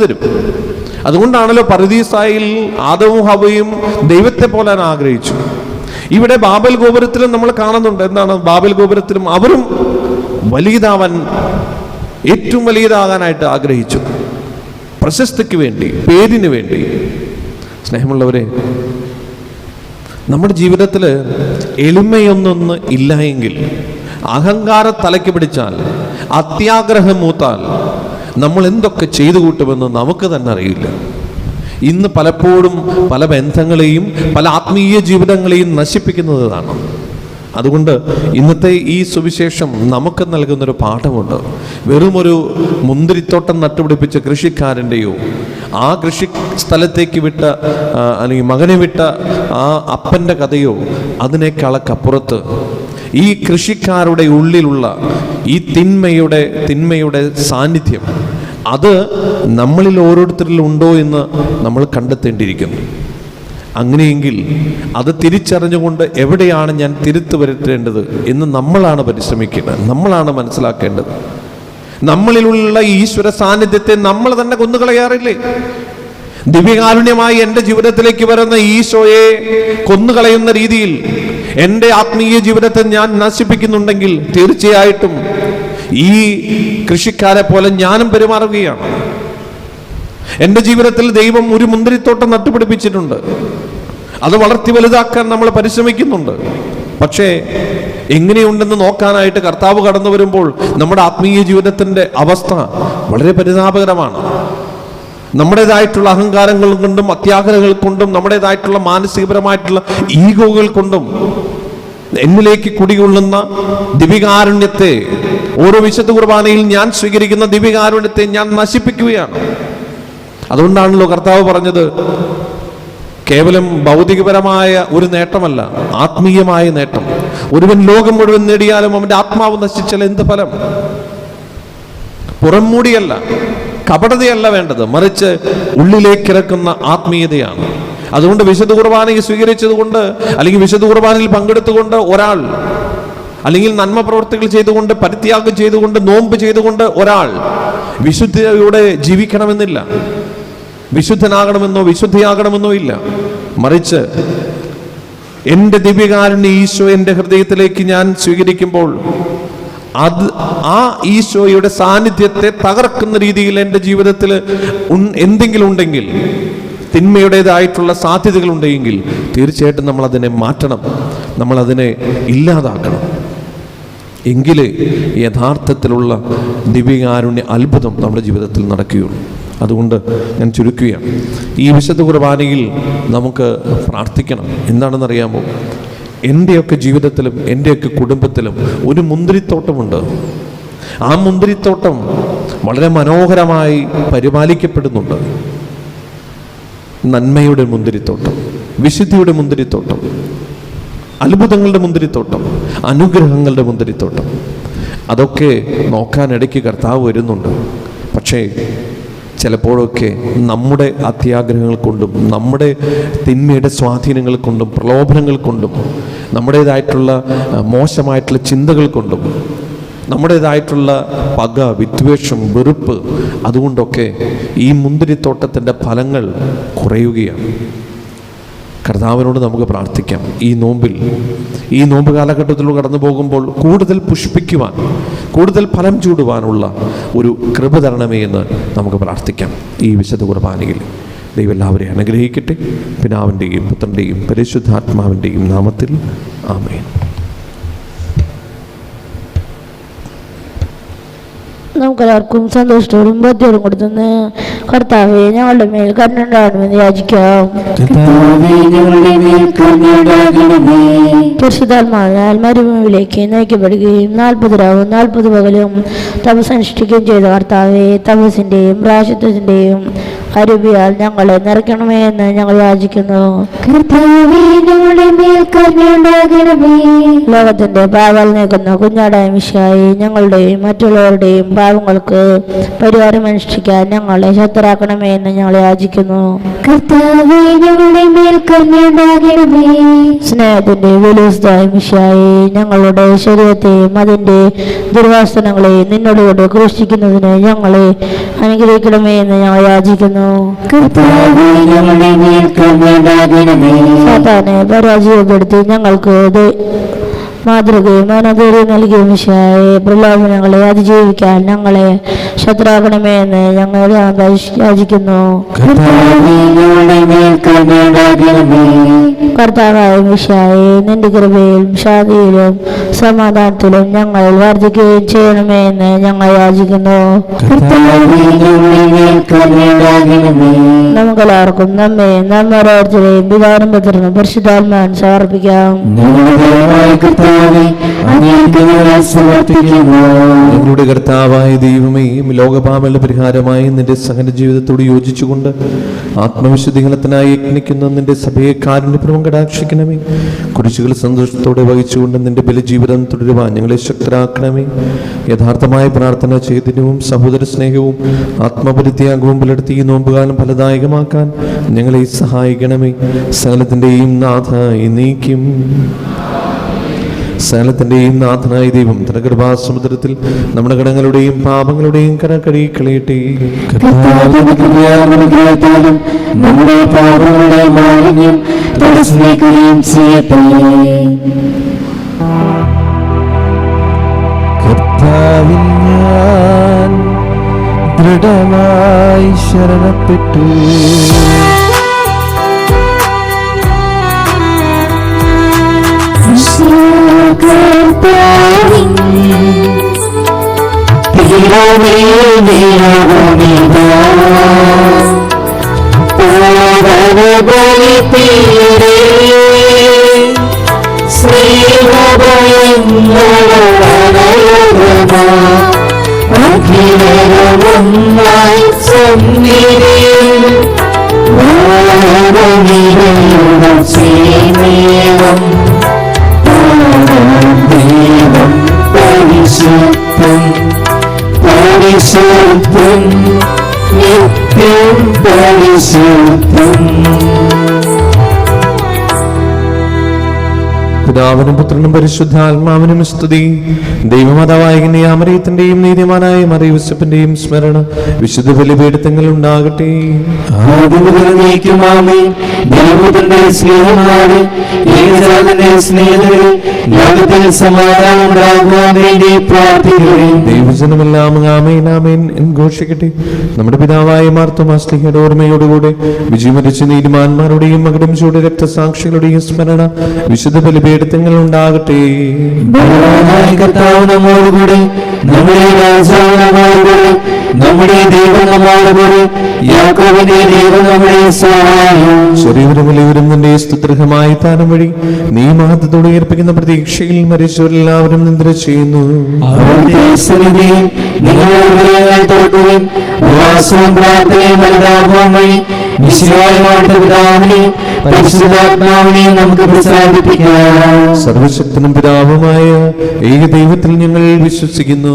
തരും. അതുകൊണ്ടാണല്ലോ പറുദീസായിൽ ആദവും ഹവ്വയും ദൈവത്തെ പോലെ ആഗ്രഹിച്ചു. ഇവിടെ ബാബേൽ ഗോപുരത്തിലും നമ്മൾ കാണുന്നുണ്ട്. എന്താണ്? ബാബേൽ ഗോപുരത്തിലും അവരും ഏറ്റവും വലിയതാകാനായിട്ട് ആഗ്രഹിച്ചു. പ്രശസ്തിക്ക് വേണ്ടി, പേരിന് വേണ്ടി. സ്നേഹമുള്ളവരെ, നമ്മുടെ ജീവിതത്തിൽ എളിമയൊന്നൊന്ന് ഇല്ല എങ്കിൽ, അഹങ്കാര തലയ്ക്ക് പിടിച്ചാൽ, അത്യാഗ്രഹം മൂത്താൽ നമ്മൾ എന്തൊക്കെ ചെയ്തു കൂട്ടുമെന്ന് നമുക്ക് തന്നെ അറിയില്ല. ഇന്ന് പലപ്പോഴും പല ബന്ധങ്ങളെയും പല ആത്മീയ ജീവിതങ്ങളെയും നശിപ്പിക്കുന്നതാണ്. അതുകൊണ്ട് ഇന്നത്തെ ഈ സുവിശേഷം നമുക്ക് നൽകുന്നൊരു പാഠമുണ്ട്. വെറുമൊരു മുന്തിരിത്തോട്ടം നട്ടുപിടിപ്പിച്ച കൃഷിക്കാരൻ്റെയോ ആ കൃഷി സ്ഥലത്തേക്ക് വിട്ട അല്ലെങ്കിൽ മകനെ വിട്ട ആ അപ്പൻ്റെ കഥയോ അതിനേക്കാളക്കപ്പുറത്ത് ഈ കൃഷിക്കാരുടെ ഉള്ളിലുള്ള ഈ തിന്മയുടെ സാന്നിധ്യം, അത് നമ്മളിൽ ഓരോരുത്തരിലും ഉണ്ടോ എന്ന് നമ്മൾ കണ്ടെത്തേണ്ടിയിരിക്കുന്നു. അങ്ങനെയെങ്കിൽ അത് തിരിച്ചറിഞ്ഞുകൊണ്ട് എവിടെയാണ് ഞാൻ തിരുത്തു വരുത്തേണ്ടത് എന്ന് നമ്മളാണ് പരിശ്രമിക്കേണ്ടത്, നമ്മളാണ് മനസ്സിലാക്കേണ്ടത്. നമ്മളിലുള്ള ഈശ്വര സാന്നിധ്യത്തെ നമ്മൾ തന്നെ കൊന്നുകളയാറില്ലേ? ദിവ്യകാരുണ്യമായി എൻ്റെ ജീവിതത്തിലേക്ക് വരുന്ന ഈശോയെ കൊന്നുകളയുന്ന രീതിയിൽ എൻ്റെ ആത്മീയ ജീവിതത്തെ ഞാൻ നശിപ്പിക്കുന്നുണ്ടെങ്കിൽ തീർച്ചയായിട്ടും ഈ കൃഷിക്കാരെ പോലെ ഞാനും പെരുമാറുകയാണ്. എൻ്റെ ജീവിതത്തിൽ ദൈവം ഒരു മുന്തിരിത്തോട്ടം നട്ടുപിടിപ്പിച്ചിട്ടുണ്ട്. അത് വളർത്തി വലുതാക്കാൻ നമ്മൾ പരിശ്രമിക്കുന്നുണ്ട്. പക്ഷേ എങ്ങനെയുണ്ടെന്ന് നോക്കാനായിട്ട് കർത്താവ് കടന്നു വരുമ്പോൾ നമ്മുടെ ആത്മീയ ജീവിതത്തിൻ്റെ അവസ്ഥ വളരെ പരിതാപകരമാണ്. നമ്മുടേതായിട്ടുള്ള അഹങ്കാരങ്ങൾ കൊണ്ടും അത്യാഗ്രഹങ്ങൾ കൊണ്ടും നമ്മുടേതായിട്ടുള്ള മാനസികപരമായിട്ടുള്ള ഈഗോകൾ കൊണ്ടും എന്നിലേക്ക് കുടികൊള്ളുന്ന ദിവികാരുണ്യത്തെ, ഓരോ വിശുദ്ധ കുർബാനയിൽ ഞാൻ സ്വീകരിക്കുന്ന ദിവികാരുണ്യത്തെ ഞാൻ നശിപ്പിക്കുകയാണ്. അതുകൊണ്ടാണല്ലോ കർത്താവ് പറഞ്ഞത്, കേവലം ഭൗതികപരമായ ഒരു നേട്ടമല്ല, ആത്മീയമായ നേട്ടം. ഒരുവൻ ലോകം മുഴുവൻ നേടിയാലും അവന്റെ ആത്മാവ് നശിച്ചാൽ എന്ത് ഫലം? പുറംമൂടിയല്ല, കപടതയല്ല വേണ്ടത്, മറിച്ച് ഉള്ളിലേക്കിറക്കുന്ന ആത്മീയതയാണ്. അതുകൊണ്ട് വിശുദ്ധ കുർബാനയെ സ്വീകരിച്ചതുകൊണ്ട്, അല്ലെങ്കിൽ വിശുദ്ധ കുർബാനയിൽ പങ്കെടുത്തുകൊണ്ട് ഒരാൾ, അല്ലെങ്കിൽ നന്മ പ്രവർത്തികൾ ചെയ്തുകൊണ്ട്, പരിത്യാഗം ചെയ്തുകൊണ്ട്, നോമ്പ് ചെയ്തുകൊണ്ട് ഒരാൾ വിശുദ്ധിയോടെ ജീവിക്കണമെന്നില്ല, വിശുദ്ധനാകണമെന്നോ വിശുദ്ധിയാകണമെന്നോ ഇല്ല. മറിച്ച് എൻ്റെ ദിവ്യകാരുണ്യ ഈശോ എൻ്റെ ഹൃദയത്തിലേക്ക് ഞാൻ സ്വീകരിക്കുമ്പോൾ ആ ഈശോയുടെ സാന്നിധ്യത്തെ തകർക്കുന്ന രീതിയിൽ എൻ്റെ ജീവിതത്തിൽ എന്തെങ്കിലും ഉണ്ടെങ്കിൽ, തിന്മയുടേതായിട്ടുള്ള സാധ്യതകൾ ഉണ്ടെങ്കിൽ, തീർച്ചയായിട്ടും നമ്മൾ അതിനെ മാറ്റണം, നമ്മളതിനെ ഇല്ലാതാക്കണം. എങ്കിലേ യഥാർത്ഥത്തിലുള്ള ദിവ്യകാരുണ്യ അത്ഭുതം നമ്മുടെ ജീവിതത്തിൽ നടക്കുകയുള്ളൂ. അതുകൊണ്ട് ഞാൻ ചുരുക്കുകയാണ്. ഈ വിശുദ്ധ കുർബാനയിൽ നമുക്ക് പ്രാർത്ഥിക്കണം. എന്താണെന്നറിയാമോ? എൻ്റെയൊക്കെ ജീവിതത്തിലും എൻ്റെയൊക്കെ കുടുംബത്തിലും ഒരു മുന്തിരിത്തോട്ടമുണ്ട്. ആ മുന്തിരിത്തോട്ടം വളരെ മനോഹരമായി പരിപാലിക്കപ്പെടുന്നുണ്ട്. നന്മയുടെ മുന്തിരിത്തോട്ടം, വിശുദ്ധിയുടെ മുന്തിരിത്തോട്ടം, അത്ഭുതങ്ങളുടെ മുന്തിരിത്തോട്ടം, അനുഗ്രഹങ്ങളുടെ മുന്തിരിത്തോട്ടം. അതൊക്കെ നോക്കാനിടയ്ക്ക് കർത്താവ് വരുന്നുണ്ട്. പക്ഷേ ചിലപ്പോഴൊക്കെ നമ്മുടെ അത്യാഗ്രഹങ്ങൾ കൊണ്ടും, നമ്മുടെ തിന്മയുടെ സ്വാധീനങ്ങൾ കൊണ്ടും, പ്രലോഭനങ്ങൾ കൊണ്ടും, നമ്മുടേതായിട്ടുള്ള മോശമായിട്ടുള്ള ചിന്തകൾ കൊണ്ടും, നമ്മുടേതായിട്ടുള്ള പക, വിദ്വേഷം, വെറുപ്പ്, അതുകൊണ്ടൊക്കെ ഈ മുന്തിരിത്തോട്ടത്തിൻ്റെ ഫലങ്ങൾ കുറയുകയാണ്. കർത്താവിനോട് നമുക്ക് പ്രാർത്ഥിക്കാം. ഈ നോമ്പ് കാലഘട്ടത്തിലൂടെ കടന്നു പോകുമ്പോൾ കൂടുതൽ പുഷ്പിക്കുവാൻ, കൂടുതൽ ഫലം ചൂടുവാനുള്ള ഒരു കൃപ തരണമേ എന്ന് നമുക്ക് പ്രാർത്ഥിക്കാം. ഈ വിശുദ്ധ കുർബാനയിൽ ദൈവം എല്ലാവരെയും അനുഗ്രഹിക്കട്ടെ. പിതാവിൻ്റെയും പുത്രൻ്റെയും പരിശുദ്ധാത്മാവിൻ്റെയും നാമത്തിൽ ആമേൻ. നമുക്കെല്ലാവർക്കും സന്തോഷത്തോടും ബോധ്യത്തോടും കൊടുത്തുനിന്ന് കർത്താവെ ഞങ്ങളുടെ മേൽ കരുണയുണ്ടാകണമെന്ന് യാചിക്കാം. പരിശുദ്ധാത്മാവിനാൽ മരുഭൂമിയിലേക്ക് നയിക്കപ്പെടുകയും 40 രാവും 40 പകലും തപസ് അനുഷ്ഠിക്കുകയും ചെയ്ത കർത്താവെ, തപസ്സിന്റെയും പ്രായശ്ചിത്തത്തിന്റെയും അരുവിയാൽ ഞങ്ങളെ നിറയ്ക്കണമേ എന്ന് ഞങ്ങൾ യാചിക്കുന്നു. ലോകത്തിന്റെ പാപങ്ങൾ നീക്കുന്ന കുഞ്ഞാടായ മിശിഹായി, ഞങ്ങളുടെയും മറ്റുള്ളവരുടെയും പാപങ്ങൾക്ക് പരിഹാരം അനുഷ്ഠിക്കാൻ ഞങ്ങളെ ശക്തരാക്കണമേ എന്ന് ഞങ്ങൾ യാചിക്കുന്നു. സ്നേഹത്തിന്റെ വെളിച്ചമായ മിശിഹായി, ഞങ്ങളുടെ ശരീരത്തെയും അതിന്റെ ദുർവാസനകളെയും നിന്നോടുകൂടെ ക്രൂശിക്കുന്നതിന് ഞങ്ങളെ അനുഗ്രഹിക്കണമേ എന്ന് ഞങ്ങൾ യാചിക്കുന്നു. സാത്താനെ പരാജയപ്പെടുത്തി ഞങ്ങൾക്ക് മാതൃകയും മനോധൈര്യം നൽകിയ മിശിഹായെ, പ്രലോഭനങ്ങളെ അതിജീവിക്കാൻ ഞങ്ങളെ ശത്രുവാക്കണമേ എന്ന് ഞങ്ങൾ യാചിക്കുന്നു. കർത്താവായ മിശിഹായെ, നിന്റെ കൃപയിലും ശാന്തിയിലും സമാധാനത്തിലും ഞങ്ങൾ വർദ്ധിക്കുകയും ചെയ്യണമേ എന്ന് ഞങ്ങൾ യാചിക്കുന്നു. നമുക്കെല്ലാവർക്കും നമ്മെയും നമ്മോരോരുത്തരെയും പിതാവിനും പുത്രനും പരിശുദ്ധാത്മാവിനും സമർപ്പിക്കാം. ഞങ്ങളുടെ കർത്താവായ ദൈവമേ, ലോകപാപങ്ങളുടെ പരിഹാരമായി നിന്റെ സഹന ജീവിതത്തോട് യോജിച്ചുകൊണ്ട് ആത്മവിശുദ്ധികളത്തിനായി യജ്ഞിക്കുന്ന നിന്റെ സഭയെ കാരുണ്യപൂർവ്വം കടാക്ഷിക്കണമേ. കുരിശുകൾ സന്തോഷത്തോടെ വഹിച്ചുകൊണ്ട് നിന്റെ ബലിജീവിതം തുടരുവാൻ ഞങ്ങളെ ശക്തരാക്കണമേ. യഥാർത്ഥമായ പ്രാർത്ഥന ചൈതന്യവും സഹോദര സ്നേഹവും ആത്മപരിത്യാഗവും പുലർത്തി ഈ നോമ്പുകാലം ഫലദായകമാക്കാൻ ഞങ്ങളെ സഹായിക്കണമേ. സകലത്തിൻ്റെയും നാഥ എന്നേക്കും. സകലത്തിൻ്റെയും നാഥനായ ദൈവം തന്റെ കൃപാസമുദ്രത്തിൽ നമ്മുടെ കടങ്ങളുടെയും പാപങ്ങളുടെയും കര കഴുകി കളയട്ടെ. നമ്മുടെ പാപങ്ങളുടെ മാലിന്യം തുടച്ചുനീക്കുകയും ചെയ്യട്ടെ. കർത്താവിൽ ഞാൻ ദൃഢമായി ശരണപ്പെട്ടു. അഖിലരുമൊന്നായി സന്നിധിയിൽ വാനവിരയുടെ ശ്രീമേവം ദൈവം പരിശുദ്ധം പരിശുദ്ധം നിത്യം പരിശുദ്ധം. പിതാവിനും പുത്രനും പരിശുദ്ധാത്മാവിനും സ്തുതി. ദൈവമാതാവായ യാമരയത്തിന്റെയും നീതിമാനായ മറിയൂസഫിന്റെയും സ്മരണ വിശുദ്ധ ബലിപീഠത്തിൽ ഉണ്ടാകട്ടെ. ദൈവജനമെല്ലാം ആമേൻ ആമേൻ എന്ന് ഘോഷിക്കട്ടെ. നമ്മുടെ പിതാവായ മാർത്തോമാസ്ലിഹയുടെ ഓർമ്മയോടുകൂടെ വിജയമരിച്ച നീതിമാന്മാരുടെയും മകടം ചൂട് രക്തസാക്ഷികളുടെയും സ്മരണ വിശുദ്ധ ബലിപീഠത്തിൽ ഉണ്ടാകട്ടെ. കർത്താവ് നമ്മോടുകൂടെ, നമ്മുടെ രാജാവ് നമ്മോടുകൂടെ, നമ്മുടെ ദൈവം നമ്മോടുകൂടെ, യാക്കോബിന്റെ ദൈവം നമ്മുടെ സഹായം. ചെറിയവരും വലിയവരും നിന്റെ സ്തുത്യർഹമായ താനം വഴി നീ മഹത്വത്തോടെ ഏർപ്പിക്കുന്ന പ്രതീക്ഷയിൽ മരിച്ചവരെല്ലാവരും നിദ്ര ചെയ്യുന്നു. അവിടുത്തെ സന്നിധിയിൽ നിങ്ങളുടെ തുറക്കുകയും ഉപവാസവും പ്രാർത്ഥനയും അനുതാപവും വഴി വിശുദ്ധമായ പിതാവിനെയും പരിശുദ്ധാത്മാവിനെയും നമുക്ക് പ്രസാദിപ്പിക്കാം. സർവശക്തനും പിതാവുമായ ഏക ദൈവത്തിൽ ഞങ്ങൾ വിശ്വസിക്കുന്നു.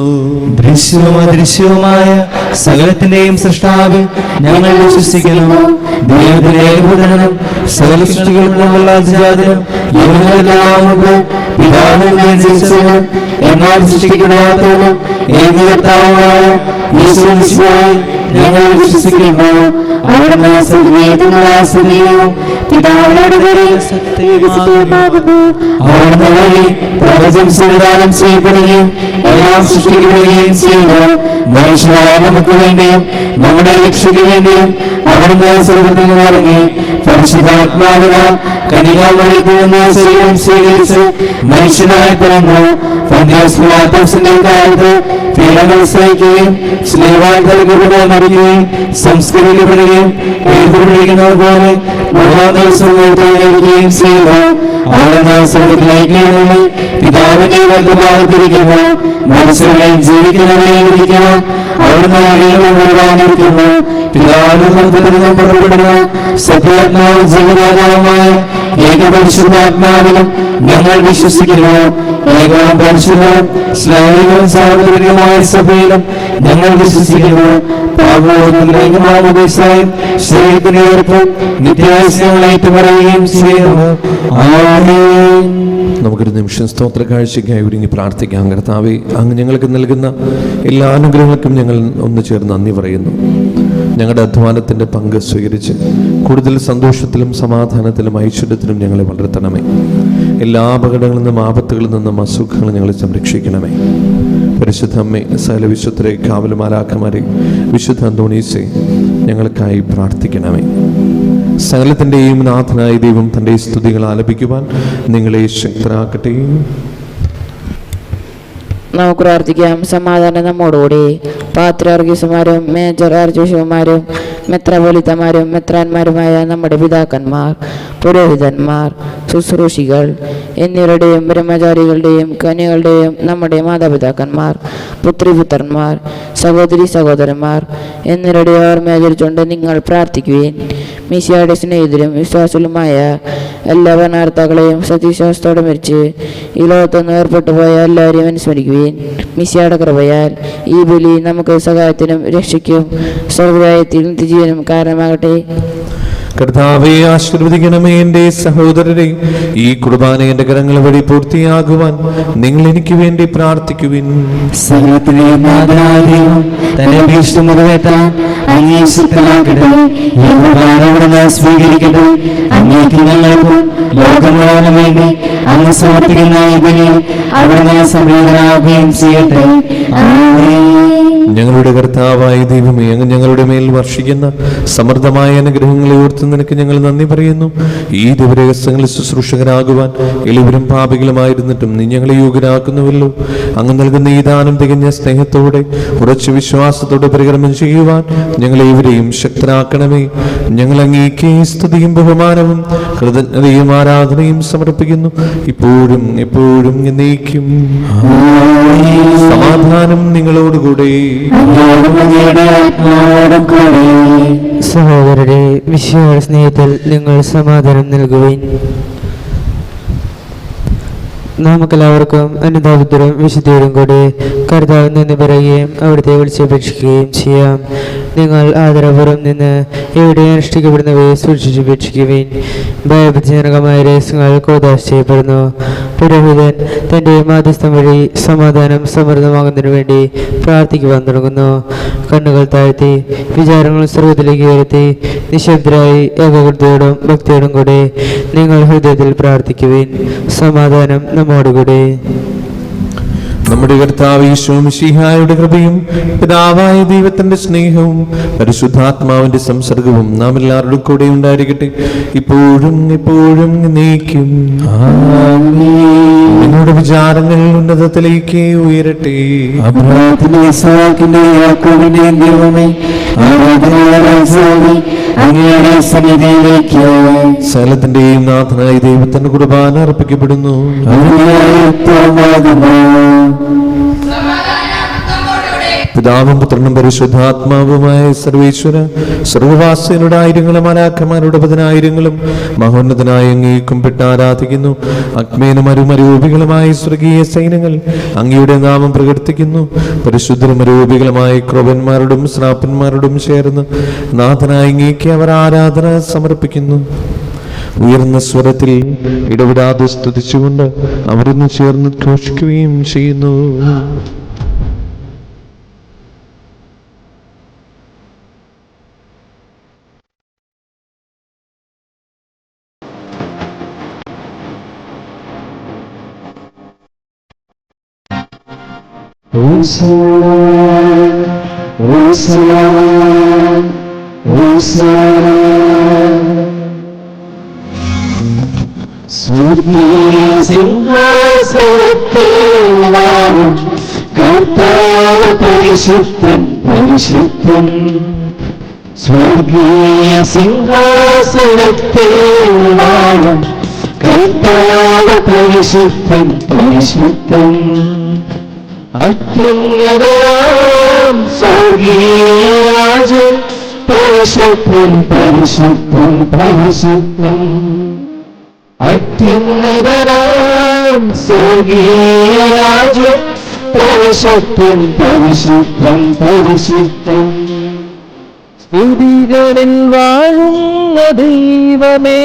ദൃശ്യവും അദൃശ്യവുമായ സകലത്തിന്റെയും സൃഷ്ടാവ് ഞങ്ങൾ വിശ്വസിക്കുന്നു. ദൈവത്തിന്റെ ഏകപുത്രനും സകല സൃഷ്ടികൾക്കുമുള്ള അതിജാതനും യുഗങ്ങളെല്ലാം മുമ്പ് പിതാവിനെ ജനിച്ചവനും എന്നാൽ സൃഷ്ടിക്കപ്പെടാത്തവനും ഏകകർത്താവുമായ യേശുമിശിഹായിൽ ഞങ്ങൾ വിശ്വസിക്കുന്നു. അവിടുന്ന് സത്യവും പിതാവിനോടുകൂടി സത്യമാകുന്നു. അവിടുന്ന് വഴി പ്രപഞ്ചം സംവിധാനം ചെയ്യപ്പെടുകയും എല്ലാം സൃഷ്ടിക്കപ്പെടുകയും ചെയ്യുന്നു. മനുഷ്യരായ നമുക്ക് വേണ്ടിയും നമ്മുടെ രക്ഷയ്ക്ക് വേണ്ടിയും അവിടുന്ന് സ്വർഗ്ഗത്തിൽ നിന്ന് ഇറങ്ങി പരിശുദ്ധാത്മാവിനാൽ കന്യകാമറിയത്തിൽ നിന്ന് ശരീരം സ്വീകരിച്ച് മനുഷ്യനായി പിറന്നു. പന്തിയോസ് പിലാത്തോസിന്റെ കാലത്ത് പീഡകൾ സഹിക്കുകയും ശ്ലീവായി നൽകപ്പെട്ട് മരിക്കുകയും സംസ്കരിക്കപ്പെടുകയും എഴുതപ്പെട്ടിരിക്കുന്നത് പോലെ മൂന്നാം ദിവസം ഉയർത്തെഴുന്നേൽക്കുകയും ചെയ്തു. അവിടുന്ന് സ്വർഗ്ഗത്തിലേക്ക് പിതാവിന്റെ വലതുഭാഗത്തിരിക്കുന്നു. മനുഷ്യരെയും ജീവിക്കുന്നവരെയും വിധിക്കുന്നു. അവിടുന്ന് വഴിയിലിരിക്കുന്നു. പിതാവിനും പുത്രനും പുറപ്പെടുന്ന സത്യാത്മാവും ജീവദാതാവുമായ ഏകപരിശുദ്ധാത്മാവിലും ഞങ്ങൾ വിശ്വസിക്കുന്നു. ഏകവും പരിശുദ്ധവും സ്നേഹികവും സാർവത്രികമായ സഭയിലും ഞങ്ങൾ വിശ്വസിക്കുന്നു. പാപമോചനത്തിലേക്കും ശരീരത്തിന്റെ ഉയർപ്പും നിത്യാവശ്യങ്ങൾ ഏറ്റുപറയുകയും ചെയ്യുന്നു. ആമേൻ. നമുക്കൊരു നിമിഷം സ്തോത്ര കാഴ്ചയ്ക്കായി ഒരുങ്ങി പ്രാർത്ഥിക്കാം. കർത്താവേ, അങ്ങ് ഞങ്ങൾക്ക് നൽകുന്ന എല്ലാ അനുഗ്രഹങ്ങൾക്കും ഞങ്ങൾ ഒന്ന് ചേർന്ന് നന്ദി പറയുന്നു. ഞങ്ങളുടെ അധ്വാനത്തിൻ്റെ പങ്ക് സ്വീകരിച്ച് കൂടുതൽ സന്തോഷത്തിലും സമാധാനത്തിലും ഐശ്വര്യത്തിലും ഞങ്ങളെ വളർത്തണമേ. എല്ലാ അപകടങ്ങളിൽ നിന്നും ആപത്തുകളിൽ നിന്നും അസുഖങ്ങളും ഞങ്ങളെ സംരക്ഷിക്കണമേ. പരിശുദ്ധ അമ്മേ, സകല വിശുദ്ധരെ, കാവലുമാലാഖമാരെ, വിശുദ്ധ അന്തോണീസെ, ഞങ്ങൾക്കായി പ്രാർത്ഥിക്കണമേ. സകലത്തിൻ്റെയും നാഥനായ ദൈവം തൻ്റെ സ്തുതികൾ ആലപിക്കുവാൻ നിങ്ങളെ ശക്തരാക്കട്ടെ. നമുക്ക് പ്രാർത്ഥിക്കാം. സമാധാനം നമ്മോടുകൂടി. പാത്രാർഗീസുമാരും മേജർ ആർച്ചുബിഷപ്പുമാരും മെത്രാപ്പൊലീത്തമാരും മെത്രാന്മാരുമായ നമ്മുടെ പിതാക്കന്മാർ, പുരോഹിതന്മാർ, ശുശ്രൂഷികൾ എന്നിവരുടെയും ബ്രഹ്മചാരികളുടെയും കന്യകളുടെയും നമ്മുടെ മാതാപിതാക്കന്മാർ, പുത്രിപുത്രന്മാർ, സഹോദരി സഹോദരന്മാർ എന്നിവരുടെ ഓർമ്മയാചരിച്ചുകൊണ്ട് നിങ്ങൾ പ്രാർത്ഥിക്കുകയും മിശിഹായുടെ സ്നേഹിതരും വിശ്വാസികളുമായ എല്ലാ ഭരണകർത്താക്കളെയും സത്യവിശ്വാസത്തോടെ മരിച്ച് ഈ ലോകത്തുനിന്ന് ഏർപ്പെട്ടു പോയ എല്ലാവരെയും അനുസ്മരിക്കുകയും മിശിഹായുടെ കൃപയാൽ ഈ ബലി നമുക്ക് സഹായത്തിനും രക്ഷയ്ക്കും സ്വർഗ്ഗരാജ്യത്തിൽ നിത്യജീവനും കാരണമാകട്ടെ. കർത്താവെ, ആശീർവദിക്കണമേ. എൻ്റെ സഹോദരരെ, ഈ കുർബാന എൻ്റെ കരങ്ങൾ വഴി പൂർത്തിയാകുവാൻ നിങ്ങൾ എനിക്ക് വേണ്ടി പ്രാർത്ഥിക്കുവിൻ. സകലത്തിലെ നാഥനായ തന്റെ ഭീഷണി മുറിവേറ്റാൻ അന്വേഷിക്കട്ടെ. ഈ കുർബാന അവിടുന്ന് സ്വീകരിക്കട്ടെ. അങ്ങേക്ക് ഞങ്ങൾക്കും ലോകം മുഴുവനും വേണ്ടി അങ്ങ് സമർപ്പിക്കുന്ന ഈ ബലിയിൽ അവിടുന്ന് സംപ്രീതനാവുകയും ചെയ്യട്ടെ. ആമേൻ. ഞങ്ങളുടെ കർത്താവായ ദൈവമേ, അങ്ങ് ഞങ്ങളുടെ മേൽ വർഷിക്കുന്ന സമൃദ്ധമായ അനുഗ്രഹങ്ങളെ ഓർത്ത് നിനക്ക് ഞങ്ങൾ നന്ദി പറയുന്നു. ഈ ദിവരഹസ്യങ്ങളിൽ ശുശ്രൂഷകരാകുവാൻ എളിവരും പാപികളുമായിരുന്നിട്ടും നീ ഞങ്ങളെ യോഗ്യരാക്കുന്നുവല്ലോ. അങ്ങ് നൽകുന്ന ഈ ദാനം തികഞ്ഞ സ്നേഹത്തോടെ ഉറച്ച വിശ്വാസത്തോടെ പരികർമ്മം ചെയ്യുവാൻ ഞങ്ങളെ ഇവരെയും ശക്തരാക്കണമേ. ഞങ്ങൾ അങ്ങേക്ക് സ്തുതിയും ബഹുമാനവും കൃതജ്ഞതയും ആരാധനയും സമർപ്പിക്കുന്നു, ഇപ്പോഴും എപ്പോഴും എന്നേക്കും. സമാധാനം നിങ്ങളോടുകൂടെ. സഹോദരരെ, വിശ്വാസ സ്നേഹത്തിൽ നിങ്ങൾ സമാധാനം നൽകുവിൻ. നമുക്കെല്ലാവർക്കും അനുതാപത്തിലും വിശുദ്ധിയോടും കൂടി കർത്താവിൽ നിന്ന് പറയുകയും അവിടുത്തെ വിളിച്ചപേക്ഷിക്കുകയും ചെയ്യാം. നിങ്ങൾ ആദരപൂർവ്വം നിന്ന് എവിടെ അനുഷ്ഠിക്കപ്പെടുന്നവയെ സൂക്ഷിച്ചുപേക്ഷിക്കുവിൻ. ഭയഭജനകമായ രഹസ്യങ്ങൾ കോദാശ ചെയ്യപ്പെടുന്നു. പുരോഹിതൻ തൻ്റെ മാധ്യസ്ഥം വഴി സമാധാനം സമൃദ്ധമാകുന്നതിനു വേണ്ടി പ്രാർത്ഥിക്കുവാൻ തുടങ്ങുന്നു. കണ്ണുകൾ താഴ്ത്തി വിചാരങ്ങൾ സർവ്വത്തിലേക്ക് ഉയർത്തി നിശബ്ദരായി ഏകാഗ്രതയോടും ഭക്തിയോടും കൂടി നിങ്ങൾ ഹൃദയത്തിൽ പ്രാർത്ഥിക്കുവിൻ. സമാധാനം നമ്മോടുകൂടി. നമ്മുടെ കർത്താവ് ഈശോ മിശിഹായുടെ കൃപയും പിതാവായ ദൈവത്തിന്റെ സ്നേഹവും പരിശുദ്ധാത്മാവിന്റെ സംസർഗവും നാം എല്ലാവരുടെ കൂടെ ഉണ്ടായിരിക്കട്ടെ, ഇപ്പോഴും എപ്പോഴും എന്നേക്കും. നിങ്ങളുടെ വിചാരങ്ങൾ ഉന്നതത്തിലേക്ക് ഉയരട്ടെ. സകലത്തിന്റെയും നാഥനായ ദൈവത്തിന്റെ കുർബാന അർപ്പിക്കപ്പെടുന്നു. പിതാവും പുത്രനും പരിശുദ്ധാത്മാവുമായ സർവേശ്വര, സർവവാസികളുടെ ആയിരങ്ങളും മാലാഖമാരുടെ പതിനായിരങ്ങളും മഹോന്നതനായ അങ്ങേക്കും പെട്ട് ആരാധിക്കുന്നു. അഗ്മേനും അരുമരൂപികളുമായ സ്വർഗീയ സൈന്യങ്ങൾ അങ്ങയുടെ നാമം പ്രകീർത്തിക്കുന്നു. പരിശുദ്ധരും അരൂപികളുമായ ക്രോവന്മാരോടും ശ്രാപ്പന്മാരോടും ചേർന്ന് നാഥനായ അങ്ങേക്ക് അവർ ആരാധന സമർപ്പിക്കുന്നു. ഉയർന്ന സ്വരത്തിൽ ഇടപെടാതെ സ്തുതിച്ചുകൊണ്ട് അവരൊന്ന് ചേർന്ന് ഘോഷിക്കുകയും ചെയ്യുന്നു. പരിശുദ്ധൻ പരിശുദ്ധൻ സ്വർഗീയ സിംഹാസനത്തിൽ വാഴും കർത്താവ് പരിശുദ്ധൻ പരിശുദ്ധൻ അത്യുന്നതനാം സ്വർഗീയരാജൻ പരിശുദ്ധൻ പരിശുദ്ധൻ പരിശുദ്ധൻ അത്യുന്നതനാം സ്വർഗീയരാജൻ പരിശുദ്ധൻ പരിശുദ്ധൻ പരിശുദ്ധൻ സ്തുതികളിൽ വാഴുന്ന ദൈവമേ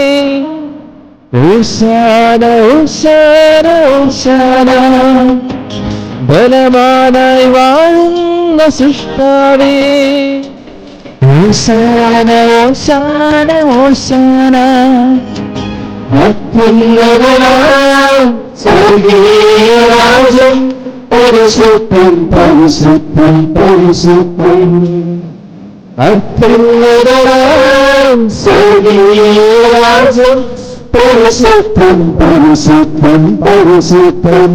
ഓശാന ഓശാന ഓശാന ബലവാനായി വാഴുന്ന സൃഷ്ടാവേ ഓശാന ഓശാന ഓശാന അത്യുന്നതനാം സ്വർഗീയരാജൻ പരിശുദ്ധൻ പരിശുദ്ധൻ പരിശുദ്ധൻ അത്യുന്നതനാം സ്വർഗീയരാജൻ പരിശുദ്ധൻ പരിശുദ്ധൻ പരിശുദ്ധൻ.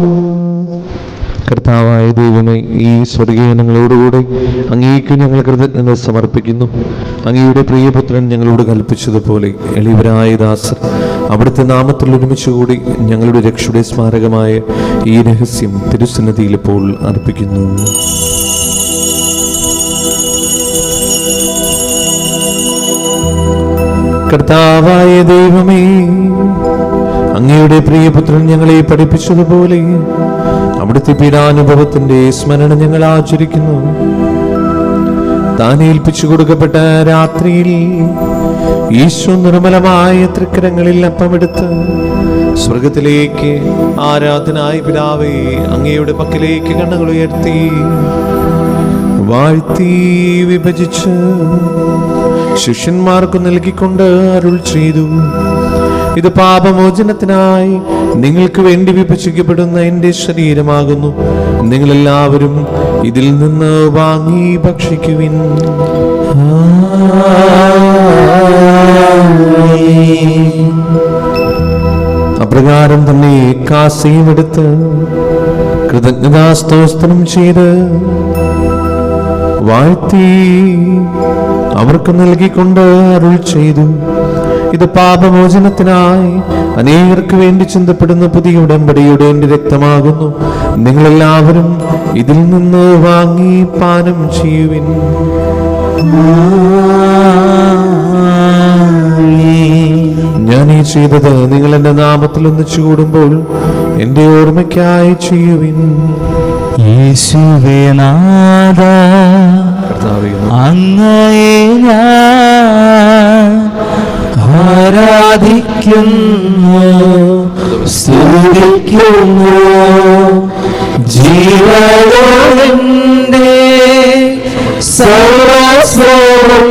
കർത്താവായ ദൈവമേ, ഈ സ്വർഗീയനങ്ങളോടുകൂടെ അങ്ങേക്ക് ഞങ്ങൾ കൃതജ്ഞത സമർപ്പിക്കുന്നു. അങ്ങയുടെ പ്രിയപുത്രൻ ഞങ്ങളോട് കൽപ്പിച്ചതുപോലെ എളിയവരായ ദാസർ അവിടുത്തെ നാമത്തിൽ ഒരുമിച്ചുകൂടി ഞങ്ങളുടെ രക്ഷയുടെ സ്മാരകമായ ഈ രഹസ്യം തിരുസന്നിധിയിൽ ഇപ്പോൾ അർപ്പിക്കുന്നു. കർത്താവായ ദൈവമേ, അങ്ങയുടെ പ്രിയപുത്രൻ ഞങ്ങളെ പഠിപ്പിച്ചതുപോലെ അവിടുത്തെ പീഡാനുഭവത്തിന്റെ സ്മരണ ഞങ്ങൾ ആചരിക്കുന്നു. താൻ ഏൽപ്പിച്ചു കൊടുക്കപ്പെട്ട രാത്രിയിൽ ഈശോ നിർമ്മലമായ തൃക്കരങ്ങളിൽ അപ്പമെടുത്ത് സ്വർഗത്തിലേക്ക് ആരാധനായ പിതാവേ അങ്ങയുടെ പക്കലേക്ക് കണ്ണുകൾ ഉയർത്തി വാഴ്ത്തി വിഭജിച്ച് ശിഷ്യന്മാർക്ക് നൽകിക്കൊണ്ട് അരുൾ ചെയ്തു, ഇത് പാപമോചനത്തിനായി നിങ്ങൾക്ക് വേണ്ടി വിഭജിക്കപ്പെടുന്ന എൻ്റെ ശരീരമാകുന്നു. നിങ്ങളെല്ലാവരും ഇതിൽ നിന്ന് വാങ്ങി ഭക്ഷിക്കുവിൻ. അപ്രകാരം തന്നെ കാസയും എടുത്ത് കൃതജ്ഞതാസ്തോത്രം ചെയ്ത് വാഴ്ത്തി അവർക്ക് നൽകിക്കൊണ്ട് അരുൾ ചെയ്തു, ഇത് പാപമോചനത്തിനായി അനേകർക്ക് വേണ്ടി ചിന്തപ്പെടുന്ന പുതിയ ഉടമ്പടിയുടെ എൻ്റെ രക്തമാകുന്നു. നിങ്ങളെല്ലാവരും ഇതിൽ നിന്ന് വാങ്ങി പാനം ചെയ്യുവിൻ. ഞാൻ ഈ ചെയ്തത് നിങ്ങൾ എൻ്റെ നാമത്തിൽ ഒന്നിച്ചു കൂടുമ്പോൾ എൻ്റെ ഓർമ്മയ്ക്കായി ചെയ്യുവിൻ. യേശുവേ നാഥാ, അങ്ങയെ ഞാൻ ആരാധിക്കുന്നു, സ്തുതിക്കുന്നു. ജീവനോടെന്റെ സർവസ്വം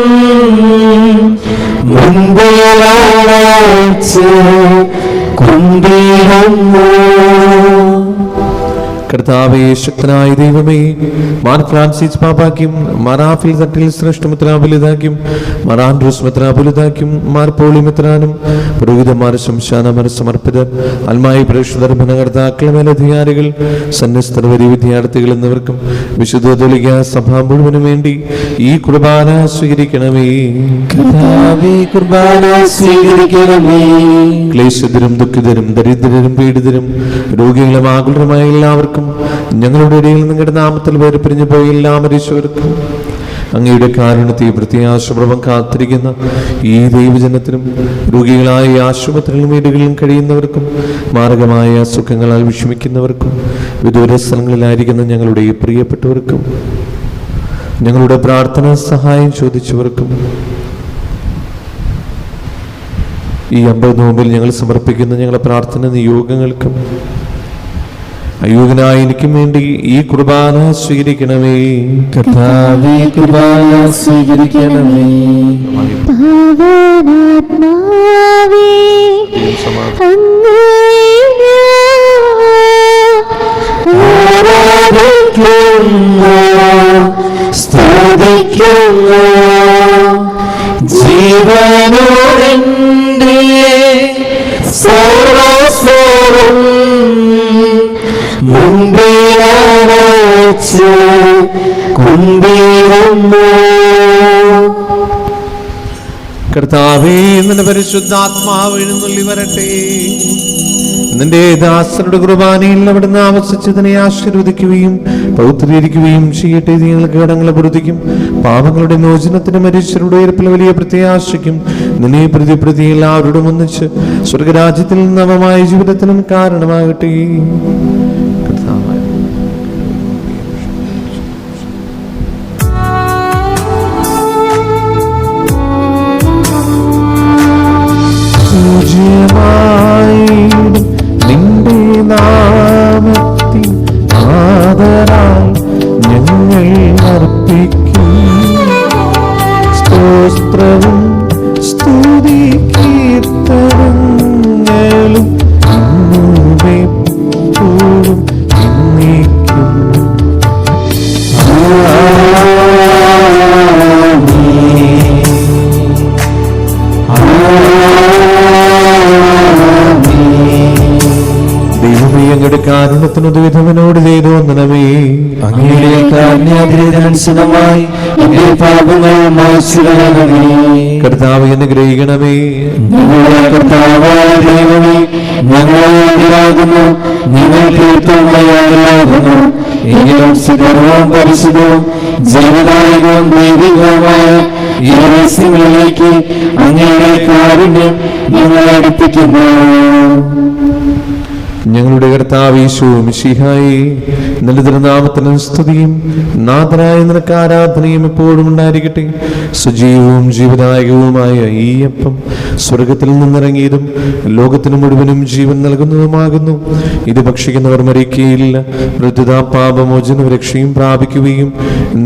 മുൻപിലാഴ്ച കൊണ്ടിരുന്നു. കർത്താവേ, ശക്തനായ ദൈവമേ, മാർ ഫ്രാൻസിസ് പാപ്പാക്കും മാറാഫിൽ തട്ടിൽ ശ്രേഷ്ഠ മെത്രാപൊലീത്താക്കും മാർ ആൻഡ്രൂസ് മെത്രാപൊലീത്താക്കും മാർ പോളി മെത്രാനും പുരോഹിതന്മാർ ശംശാനമാർ സമർപ്പിതർ അൽമായി പ്രേക്ഷിതർ ഭരണകർത്താക്കൾ മേലധികാരികൾ സന്യസ്തർ വരി വിദ്യാർത്ഥികൾ എന്നിവർക്കും വിശുദ്ധ കത്തോലിക്ക സഭ മുഴുവനും വേണ്ടി ഈ കുർബാന സ്വീകരിക്കണമേ. കുർബാന സ്വീകരിക്കണമേ. ക്ലേശിതരും ദുഃഖിതരും ദരിദ്രരും പീഡിതരും രോഗികളും ആകുലരുമായ എല്ലാവർക്കും ഞങ്ങളുടെ ഇടയിൽ നിങ്ങളുടെ നാമത്തിൽ വേർപിരിഞ്ഞു പോയ എല്ലാ മനുഷ്യർക്കും അങ്ങയുടെ കാരുണ്യത്തെ പ്രത്യാശപൂർവ്വം കാത്തിരിക്കുന്ന ഈ ദൈവജനത്തിനും രോഗികളായ ആശുപത്രികളിലും വീടുകളിലും കഴിയുന്നവർക്കും മാരകമായ സുഖങ്ങളാൽ വിഷമിക്കുന്നവർക്കും വിദൂര സ്ഥലങ്ങളിലായിരിക്കുന്ന ഞങ്ങളുടെ പ്രിയപ്പെട്ടവർക്കും ഞങ്ങളുടെ പ്രാർത്ഥന സഹായം ചോദിച്ചവർക്കും ഈ 50 നോമ്പിൽ ഞങ്ങൾ സമർപ്പിക്കുന്ന ഞങ്ങളുടെ പ്രാർത്ഥന നിയോഗങ്ങൾക്കും അയോഗ്യനായ എനിക്കും വേണ്ടി ഈ കുർബാന സ്വീകരിക്കണമേ. കർത്താവേ, കുർബാന സ്വീകരിക്കണമേ. പാവനാത്മാവേ, അങ്ങയെ ആരാധിക്കുന്നു, സ്തുതിക്കുന്നു. ജീവനോടെന്റെ സർവസ്വം മുൻപിലാഴ്ച കൊണ്ടിരുന്നു. കർത്താവേ, നിന്റെ പരിശുദ്ധാത്മാവ് എഴുന്നള്ളി വരട്ടെ. നിന്റെ ദാസരുടെ കുർബാനയിൽ അവിടുന്ന് ആവസിച്ചതിനെ ആശീർവദിക്കുകയും പൗത്രീകരിക്കുകയും ചെയ്യട്ടെ. നിങ്ങൾക്ക് കടങ്ങളെ പൊറുതിക്കും പാപങ്ങളുടെ മോചനത്തിന് മരിച്ചവരുടെ ഉയർപ്പിൽ വലിയ പ്രത്യാശയ്ക്കും നിന്നെ പ്രതി എല്ലാവരോടും ഒന്നിച്ച് സ്വർഗരാജ്യത്തിൽ നവമായ ജീവിതത്തിനും കാരണമാകട്ടെ. നിന്റെ നാമത്തിൽ ആദരായി ഞങ്ങൾ അർപ്പിക്കും സ്തോത്രവും സ്തുതി കീർത്തനങ്ങളും എപ്പോഴും എന്നേക്കും. അങ്ങയുടെ കാരുണ്യത്തിന് ദുരിതവനോട് ചെയ്തോന്നണമേ. അങ്ങയുടെ കാരുണ്യാഗ്രഹത്തിനനുസൃതമായി എന്റെ പാപങ്ങൾ മായ്ച്ചുകളയണമേ. കർത്താവേ, അനുഗ്രഹിക്കണമേ. ഞങ്ങളുടെ കർത്താവായ ദൈവമേ, ഞങ്ങളാകുന്നു നിങ്ങൾ തീർത്ഥമാകുന്നു. എങ്കിലും സുഖവും പരിശുദ്ധവും ജീവദായകവും ദൈവികവുമായ ഈ രഹസ്യങ്ങളിലേക്ക് അങ്ങയുടെ കാരുണ്യം ഞങ്ങളെ അടുപ്പിക്കുന്നു. ഞങ്ങളുടെ കർത്താവ് യേശു മിശിഹായേ, നിന്റെ തിരുനാമത്തിന് സ്തുതിയും നാഥനായ നിനക്ക് ആരാധനയും എപ്പോഴും ഉണ്ടായിരിക്കട്ടെ. സജീവവും ജീവദായകവുമായ ഈ അപ്പം സ്വർഗത്തിൽ നിന്നിറങ്ങിയതും ലോകത്തിന് മുഴുവനും ജീവൻ നൽകുന്നതുമാകുന്നു. ഇത് ഭക്ഷിക്കുന്നവർ മരിക്കുകയില്ല, മൃത്യുതാ പാപമോചന രക്ഷയും പ്രാപിക്കുകയും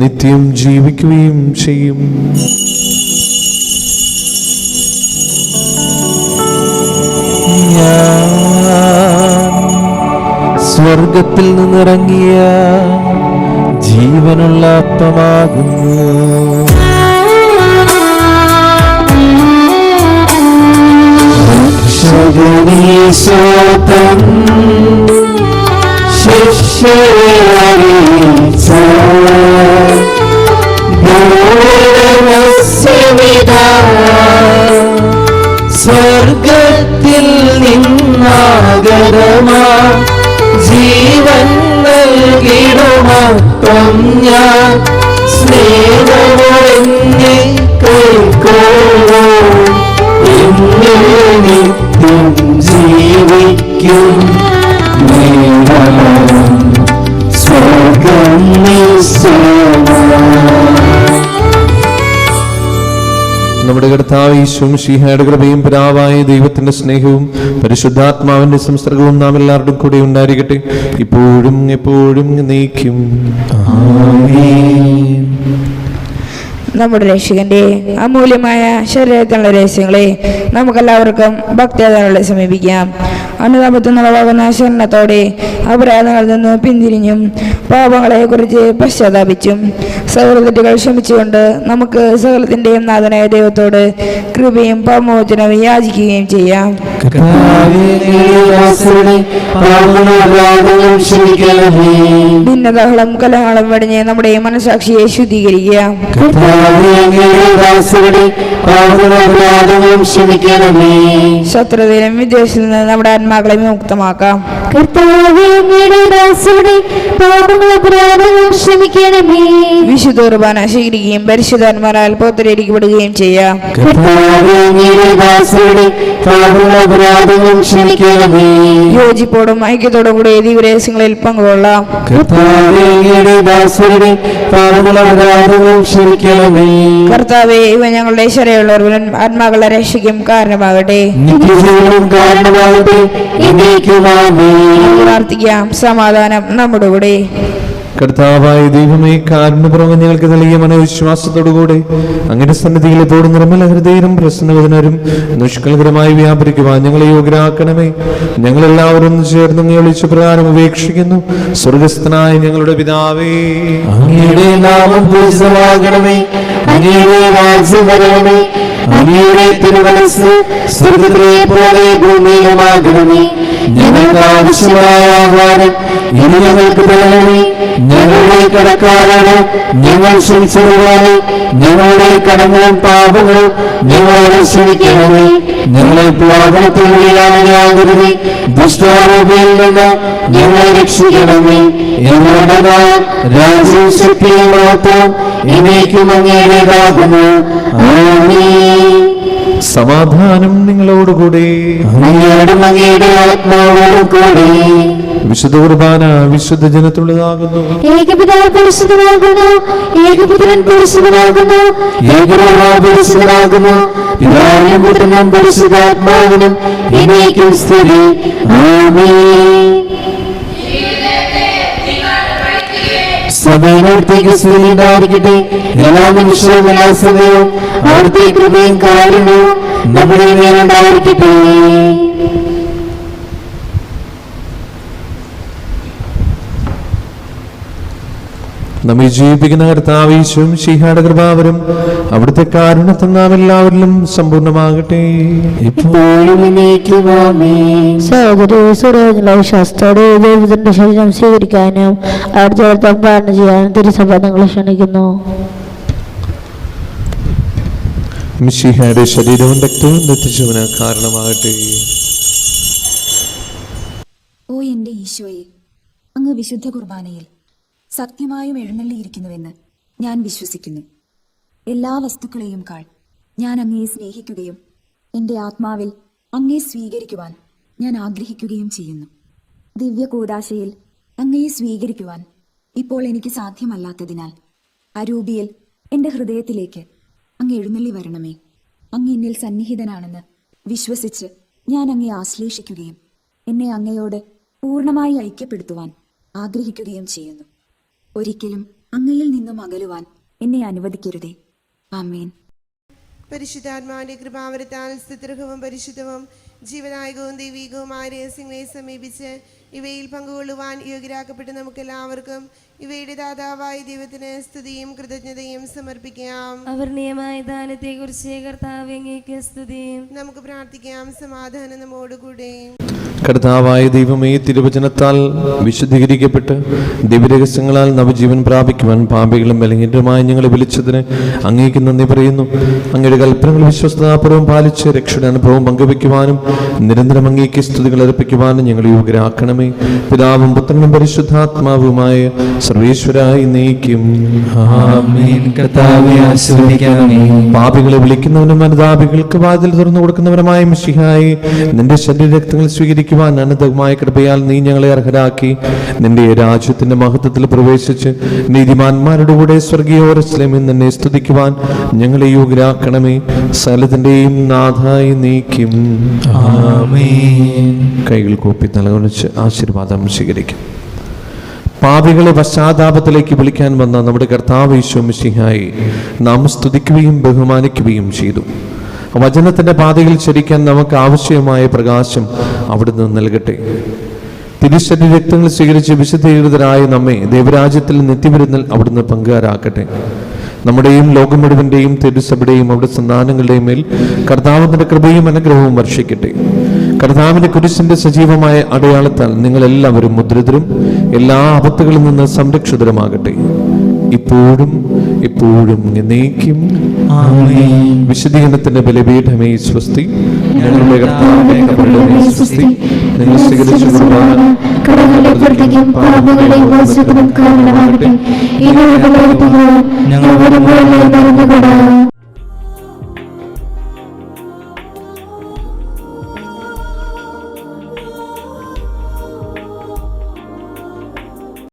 നിത്യം ജീവിക്കുകയും ചെയ്യും. ഞാൻ സ്വർഗത്തിൽ നിന്നിറങ്ങിയ ജീവനുള്ള അപ്പമാകുന്നു. രക്ഷകനീശോതൻ ശിഷ്യരെ അറിയിച്ച സ്വർഗത്തിൽ നിന്നാഗതമാ ജീവൻ നൽകിടുമപ്പം ഞാൻ സ്നേഹമൊഴിഞ്ഞ് കൈക്കൊള്ളൂ എന്നിൽ നിത്യം ജീവിക്കും സ്വർഗം നമ്മുടെ കർത്താവ് ഈശോ മിശിഹായുടെ കൃപയും പിതാവായ ദൈവത്തിന്റെ സ്നേഹവും പരിശുദ്ധാത്മാവിന്റെ സംസർഗവും നാം എല്ലാവരുടെയും കൂടെ ഉണ്ടായിരിക്കട്ടെ, ഇപ്പോഴും എപ്പോഴും എന്നേക്കും. ആമേൻ. നമ്മുടെ രക്ഷകന്റെ അമൂല്യമായ ശരീരത്തിലുള്ള രഹസ്യങ്ങളെ നമുക്കെല്ലാവർക്കും ഭക്തിയോടെ സമീപിക്കാം. അനുതാപത്തിനുള്ളവാകുന്ന ശരണത്തോടെ അപരാധങ്ങളിൽ നിന്ന് പിന്തിരിഞ്ഞും പാപങ്ങളെക്കുറിച്ച് പശ്ചാത്താപിച്ചും സകലതെറ്റുകൾ ക്ഷമിച്ചുകൊണ്ട് നമുക്ക് സകലത്തിന്റെയും നാഥനായ ദൈവത്തോട് കൃപയും പാപമോചനവും യാചിക്കുകയും ചെയ്യാം. ഭിന്നതകളും കലഹങ്ങളും വെടിഞ്ഞ് നമ്മുടെ മനസാക്ഷിയെ ശുദ്ധീകരിക്കുക. ശത്രുതയിലും വിദ്വേഷത്തിൽ നിന്ന് നമ്മുടെ ആത്മാക്കളെ മുക്തമാക്കാം. വിശുദ്ധ കുർബാന സ്വീകരിക്കുകയും പരിശുദ്ധാത്മാരാൽ പൗത്രീകരിക്കപ്പെടുകയും ചെയ്യാം. യോജിപ്പോടും ഐക്യത്തോടും കൂടി ദിവരഹസ്യങ്ങളിൽ പങ്കുകൊള്ളാം. കർത്താവേ, ഇവ ഞങ്ങളുടെ ശരീരമുള്ളവരും ആത്മാക്കളുടെ രക്ഷയ്ക്കും കാരണമാകട്ടെ. പ്രാർത്ഥിക്കാം. സമാധാനം നമ്മുടെ കൂടെ. കർത്താവായ ദൈവമേ, കാരുണ്യപൂർവ്വം ഞങ്ങൾക്ക് നൽകിയ മനോവിശ്വാസത്തോടുകൂടെ അങ്ങയുടെ സന്നിധിയിൽ എപ്പോഴും നിർമ്മല ഹൃദയരും പ്രസന്നവദനരും നിഷ്കളങ്കരമായി വ്യാപരിക്കുവാൻ ഞങ്ങളെ യോഗ്യരാക്കണമേ. ഞങ്ങളെല്ലാവരും ചേർന്ന് അങ്ങയെ വിളിച്ച പ്രകാരം ഉപേക്ഷിക്കുന്നു. സ്വർഗസ്ഥനായ ഞങ്ങളുടെ പിതാവേ, അങ്ങയുടെ നാമം പൂജിതമാകണമേ, അങ്ങയുടെ രാജ്യം വരണമേ, അങ്ങയുടെ തിരുമനസ്സ് സ്വർഗ്ഗത്തിലെ പോലെ ഭൂമിയിലുമാകണമേ. ഞങ്ങൾക്ക് ആവശ്യമായ ആഹാരം ഇനി ഞങ്ങൾക്ക് തരണമേ. ഞങ്ങളുടെ കടക്കാരോട് ഞങ്ങൾ ക്ഷമിച്ചതുപോലെ ഞങ്ങളുടെ കടങ്ങളും പാപങ്ങളും ഞങ്ങളോട് ക്ഷമിക്കണമേ. ഞങ്ങളെ പ്രലോഭനത്തിലാകരുതേ, ദുഷ്ടാരൂപിയിൽ നിന്ന് ഞങ്ങളെ രക്ഷിക്കണമേ. ഞങ്ങളുടെ രാജ്യവും ശക്തിയും മഹത്വവും എന്നേക്കും അങ്ങയുടേതാകുന്നു. ആമേൻ. സമാധാനം നിങ്ങളോടുകൂടെ. അങ്ങയുടെ ആത്മാവോടും കൂടെ. വിശുദ്ധ കുർബാന വിശുദ്ധ ജനത്തുള്ളതാകുന്നു. ഏകപിതാവ് പരിശുദ്ധനാകുന്നു, ഏകപുത്രൻ പരിശുദ്ധനാകുന്നു, ഏകരൂപം പരിശുദ്ധനാകുന്നു. പിതാവിനും പുത്രനും പരിശുദ്ധാത്മാവിനും എന്നേക്കും സ്തുതി. ആമേൻ. സഭയിലേക്ക് സ്തുതി ഉണ്ടായിരിക്കട്ടെ. എല്ലാ മനുഷ്യരും എല്ലാ സമയവും അവിടുത്തെ കൃപയും കാരുണ്യവും നമ്മുടെ മേലുണ്ടായിരിക്കട്ടെ. നമ്മെ ജീവിപ്പിക്കുന്ന കർത്താവ് ഈശോ മിശിഹായുടെ കൃപാവരം അവിടുത്തെ കാരുണ്യത്തിൽ നാം എല്ലാവരിലും സമ്പൂർണ്ണമാകട്ടെ, ഇപ്പോഴും എന്നേക്കും. ആമേൻ. സഹോദരി സുരേന്ദ്ര വിശ്വാസത്തോടെ ദൈവത്തിന്റെ ശരീരം സ്വീകരിക്കാനും അവിടുത്തെ പ്രാർത്ഥന ചെയ്യാനും തിരുസഭ നിങ്ങളെ ക്ഷണിക്കുന്നു. മിശിഹായുടെ ശരീരവും രക്തവും നിത്യജീവന് കാരണമാകട്ടെ. ഓ എന്റെ ഈശോയെ, അങ്ങ് വിശുദ്ധ കുർബാനയിൽ സത്യമായും എഴുന്നള്ളിയിരിക്കുന്നുവെന്ന് ഞാൻ വിശ്വസിക്കുന്നു. എല്ലാ വസ്തുക്കളെയും കാൾ ഞാൻ അങ്ങയെ സ്നേഹിക്കുകയും എൻ്റെ ആത്മാവിൽ അങ്ങയെ സ്വീകരിക്കുവാൻ ഞാൻ ആഗ്രഹിക്കുകയും ചെയ്യുന്നു. ദിവ്യ കൂദാശയിൽ അങ്ങയെ സ്വീകരിക്കുവാൻ ഇപ്പോൾ എനിക്ക് സാധ്യമല്ലാത്തതിനാൽ അരൂപിയിൽ എൻ്റെ ഹൃദയത്തിലേക്ക് അങ്ങ് എഴുന്നള്ളി വരണമേ. അങ്ങ് എന്നിൽ സന്നിഹിതനാണെന്ന് വിശ്വസിച്ച് ഞാൻ അങ്ങയെ ആശ്ലേഷിക്കുകയും എന്നെ അങ്ങയോട് പൂർണ്ണമായി ഐക്യപ്പെടുത്തുവാൻ ആഗ്രഹിക്കുകയും ചെയ്യുന്നു. ഒരിക്കലും അങ്ങയിൽ നിന്നും അകലുവാൻ എന്നെ അനുവദിക്കരുതേ. ആമേൻ. പരിശുദ്ധാത്മാവിന്റെ കൃപാവരത്താൽ സ്തുത്യർഹവും പരിശുദ്ധവും ജീവനായകവും ദൈവികവുമായ രഹസ്യങ്ങളെ സമീപിച്ച് ഇവയിൽ പങ്കുകൊള്ളുവാൻ യോഗ്യരാക്കപ്പെട്ട് നമുക്കെല്ലാവർക്കും ഇവയുടെ ദാതാവായ ദൈവത്തിന് സ്തുതിയും കൃതജ്ഞതയും സമർപ്പിക്കാം. അവർണീയമായ ദാനത്തെക്കുറിച്ച് കർത്താവേ അങ്ങേക്ക് സ്തുതിയും. നമുക്ക് പ്രാർത്ഥിക്കാം. സമാധാനം നമ്മോടുകൂടെ. കർത്താവായ ദൈവമേ, തിരുവചനത്താൽ വിശുദ്ധീകരിക്കപ്പെട്ട് ദിവ്യരഹസ്യങ്ങളാൽ നവജീവൻ പ്രാപിക്കുവാൻ പാപികളും ബലഹീനരുമായി ഞങ്ങളെ വിളിച്ചതിന് അങ്ങേക്ക് നന്ദി പറയുന്നു. അങ്ങയുടെ കൽപ്പനകൾ വിശ്വസ്തതാപൂർവ്വം പാലിച്ച് രക്ഷയുടെ അനുഭവം പങ്കുവയ്ക്കുവാനും നിരന്തരം അങ്ങേക്ക് സ്തുതികൾ അർപ്പിക്കുവാനും ഞങ്ങളെ യോഗ്യരാക്കണമേ. പിതാവും പുത്രനും പരിശുദ്ധാത്മാവുമായ സർവേശ്വരായി നീക്കും. പാപികളെ വിളിക്കുന്നവനും അനുതാപികൾക്ക് വാതിൽ തുറന്നു കൊടുക്കുന്നവരുമായ മിശിഹായി, നിന്റെ ശരീരരക്തങ്ങൾ സ്വീകരിക്കുവാൻ അനന്തമായ കൃപയാൽ നീ ഞങ്ങളെ അർഹരാക്കി നിന്റെ രാജ്യത്തിന്റെ മഹത്വത്തിൽ പ്രവേശിച്ച് നീതിമാന്മാരുടെ കൂടെ സ്വർഗീയോരസ്ലേമിൽ നിന്നെ സ്തുതിക്കുവാൻ ഞങ്ങളെ യോഗ്യരാക്കണമേ. സകലത്തിന്റെയും നാഥായി നീക്കും. കൈകൾ കൂപ്പി തലകുനിച്ച് ആശീർവാദം സ്വീകരിക്കും. പാപികളെ പശ്ചാത്താപത്തിലേക്ക് വിളിക്കാൻ വന്ന നമ്മുടെ കർത്താവ് ഈശോ മിശിഹായി നാം സ്തുതിക്കുകയും ബഹുമാനിക്കുകയും ചെയ്തു. വചനത്തിന്റെ പാതയിൽ ചരിക്കാൻ നമുക്ക് ആവശ്യമായ പ്രകാശം അവിടുന്ന് നൽകട്ടെ. തിരുശരീരരക്തങ്ങൾ സ്വീകരിച്ച് വിശുദ്ധീകൃതരായ നമ്മെ ദൈവരാജ്യത്തിൽ നിത്യവിരുന്നിൽ അവിടുന്ന് പങ്കുകാരാക്കട്ടെ. നമ്മുടെയും ലോകം മുഴുവന്റെയും തിരുസഭയുടെയും അവിടെ സന്താനങ്ങളുടെയും മേൽ കർത്താവിന്റെ കൃപയും അനുഗ്രഹവും വർഷിക്കട്ടെ. കർത്താവിന്റെ കുരിശിന്റെ സജീവമായ അടയാളത്താൽ നിങ്ങളെല്ലാവരും മുദ്രിതരും എല്ലാ ആപത്തുകളിൽ നിന്ന് സംരക്ഷിതരുമാകട്ടെ, ഇപ്പോഴും എപ്പോഴും എന്നേക്കും. വിശുദ്ധീകരണത്തിന്റെ ബലിപീഠമേ സ്വസ്തി. ഞങ്ങളുടെ കർത്താവിന്റെ കബറിടമേ സ്വസ്തി. നിങ്ങൾ സ്വീകരിച്ച കുർബാന കടങ്ങളുടെ പുറത്തേക്കും പാപങ്ങളുടെയും മോചനത്തിനും കാരണമാകട്ടെ. ഈ ഞങ്ങളുടെ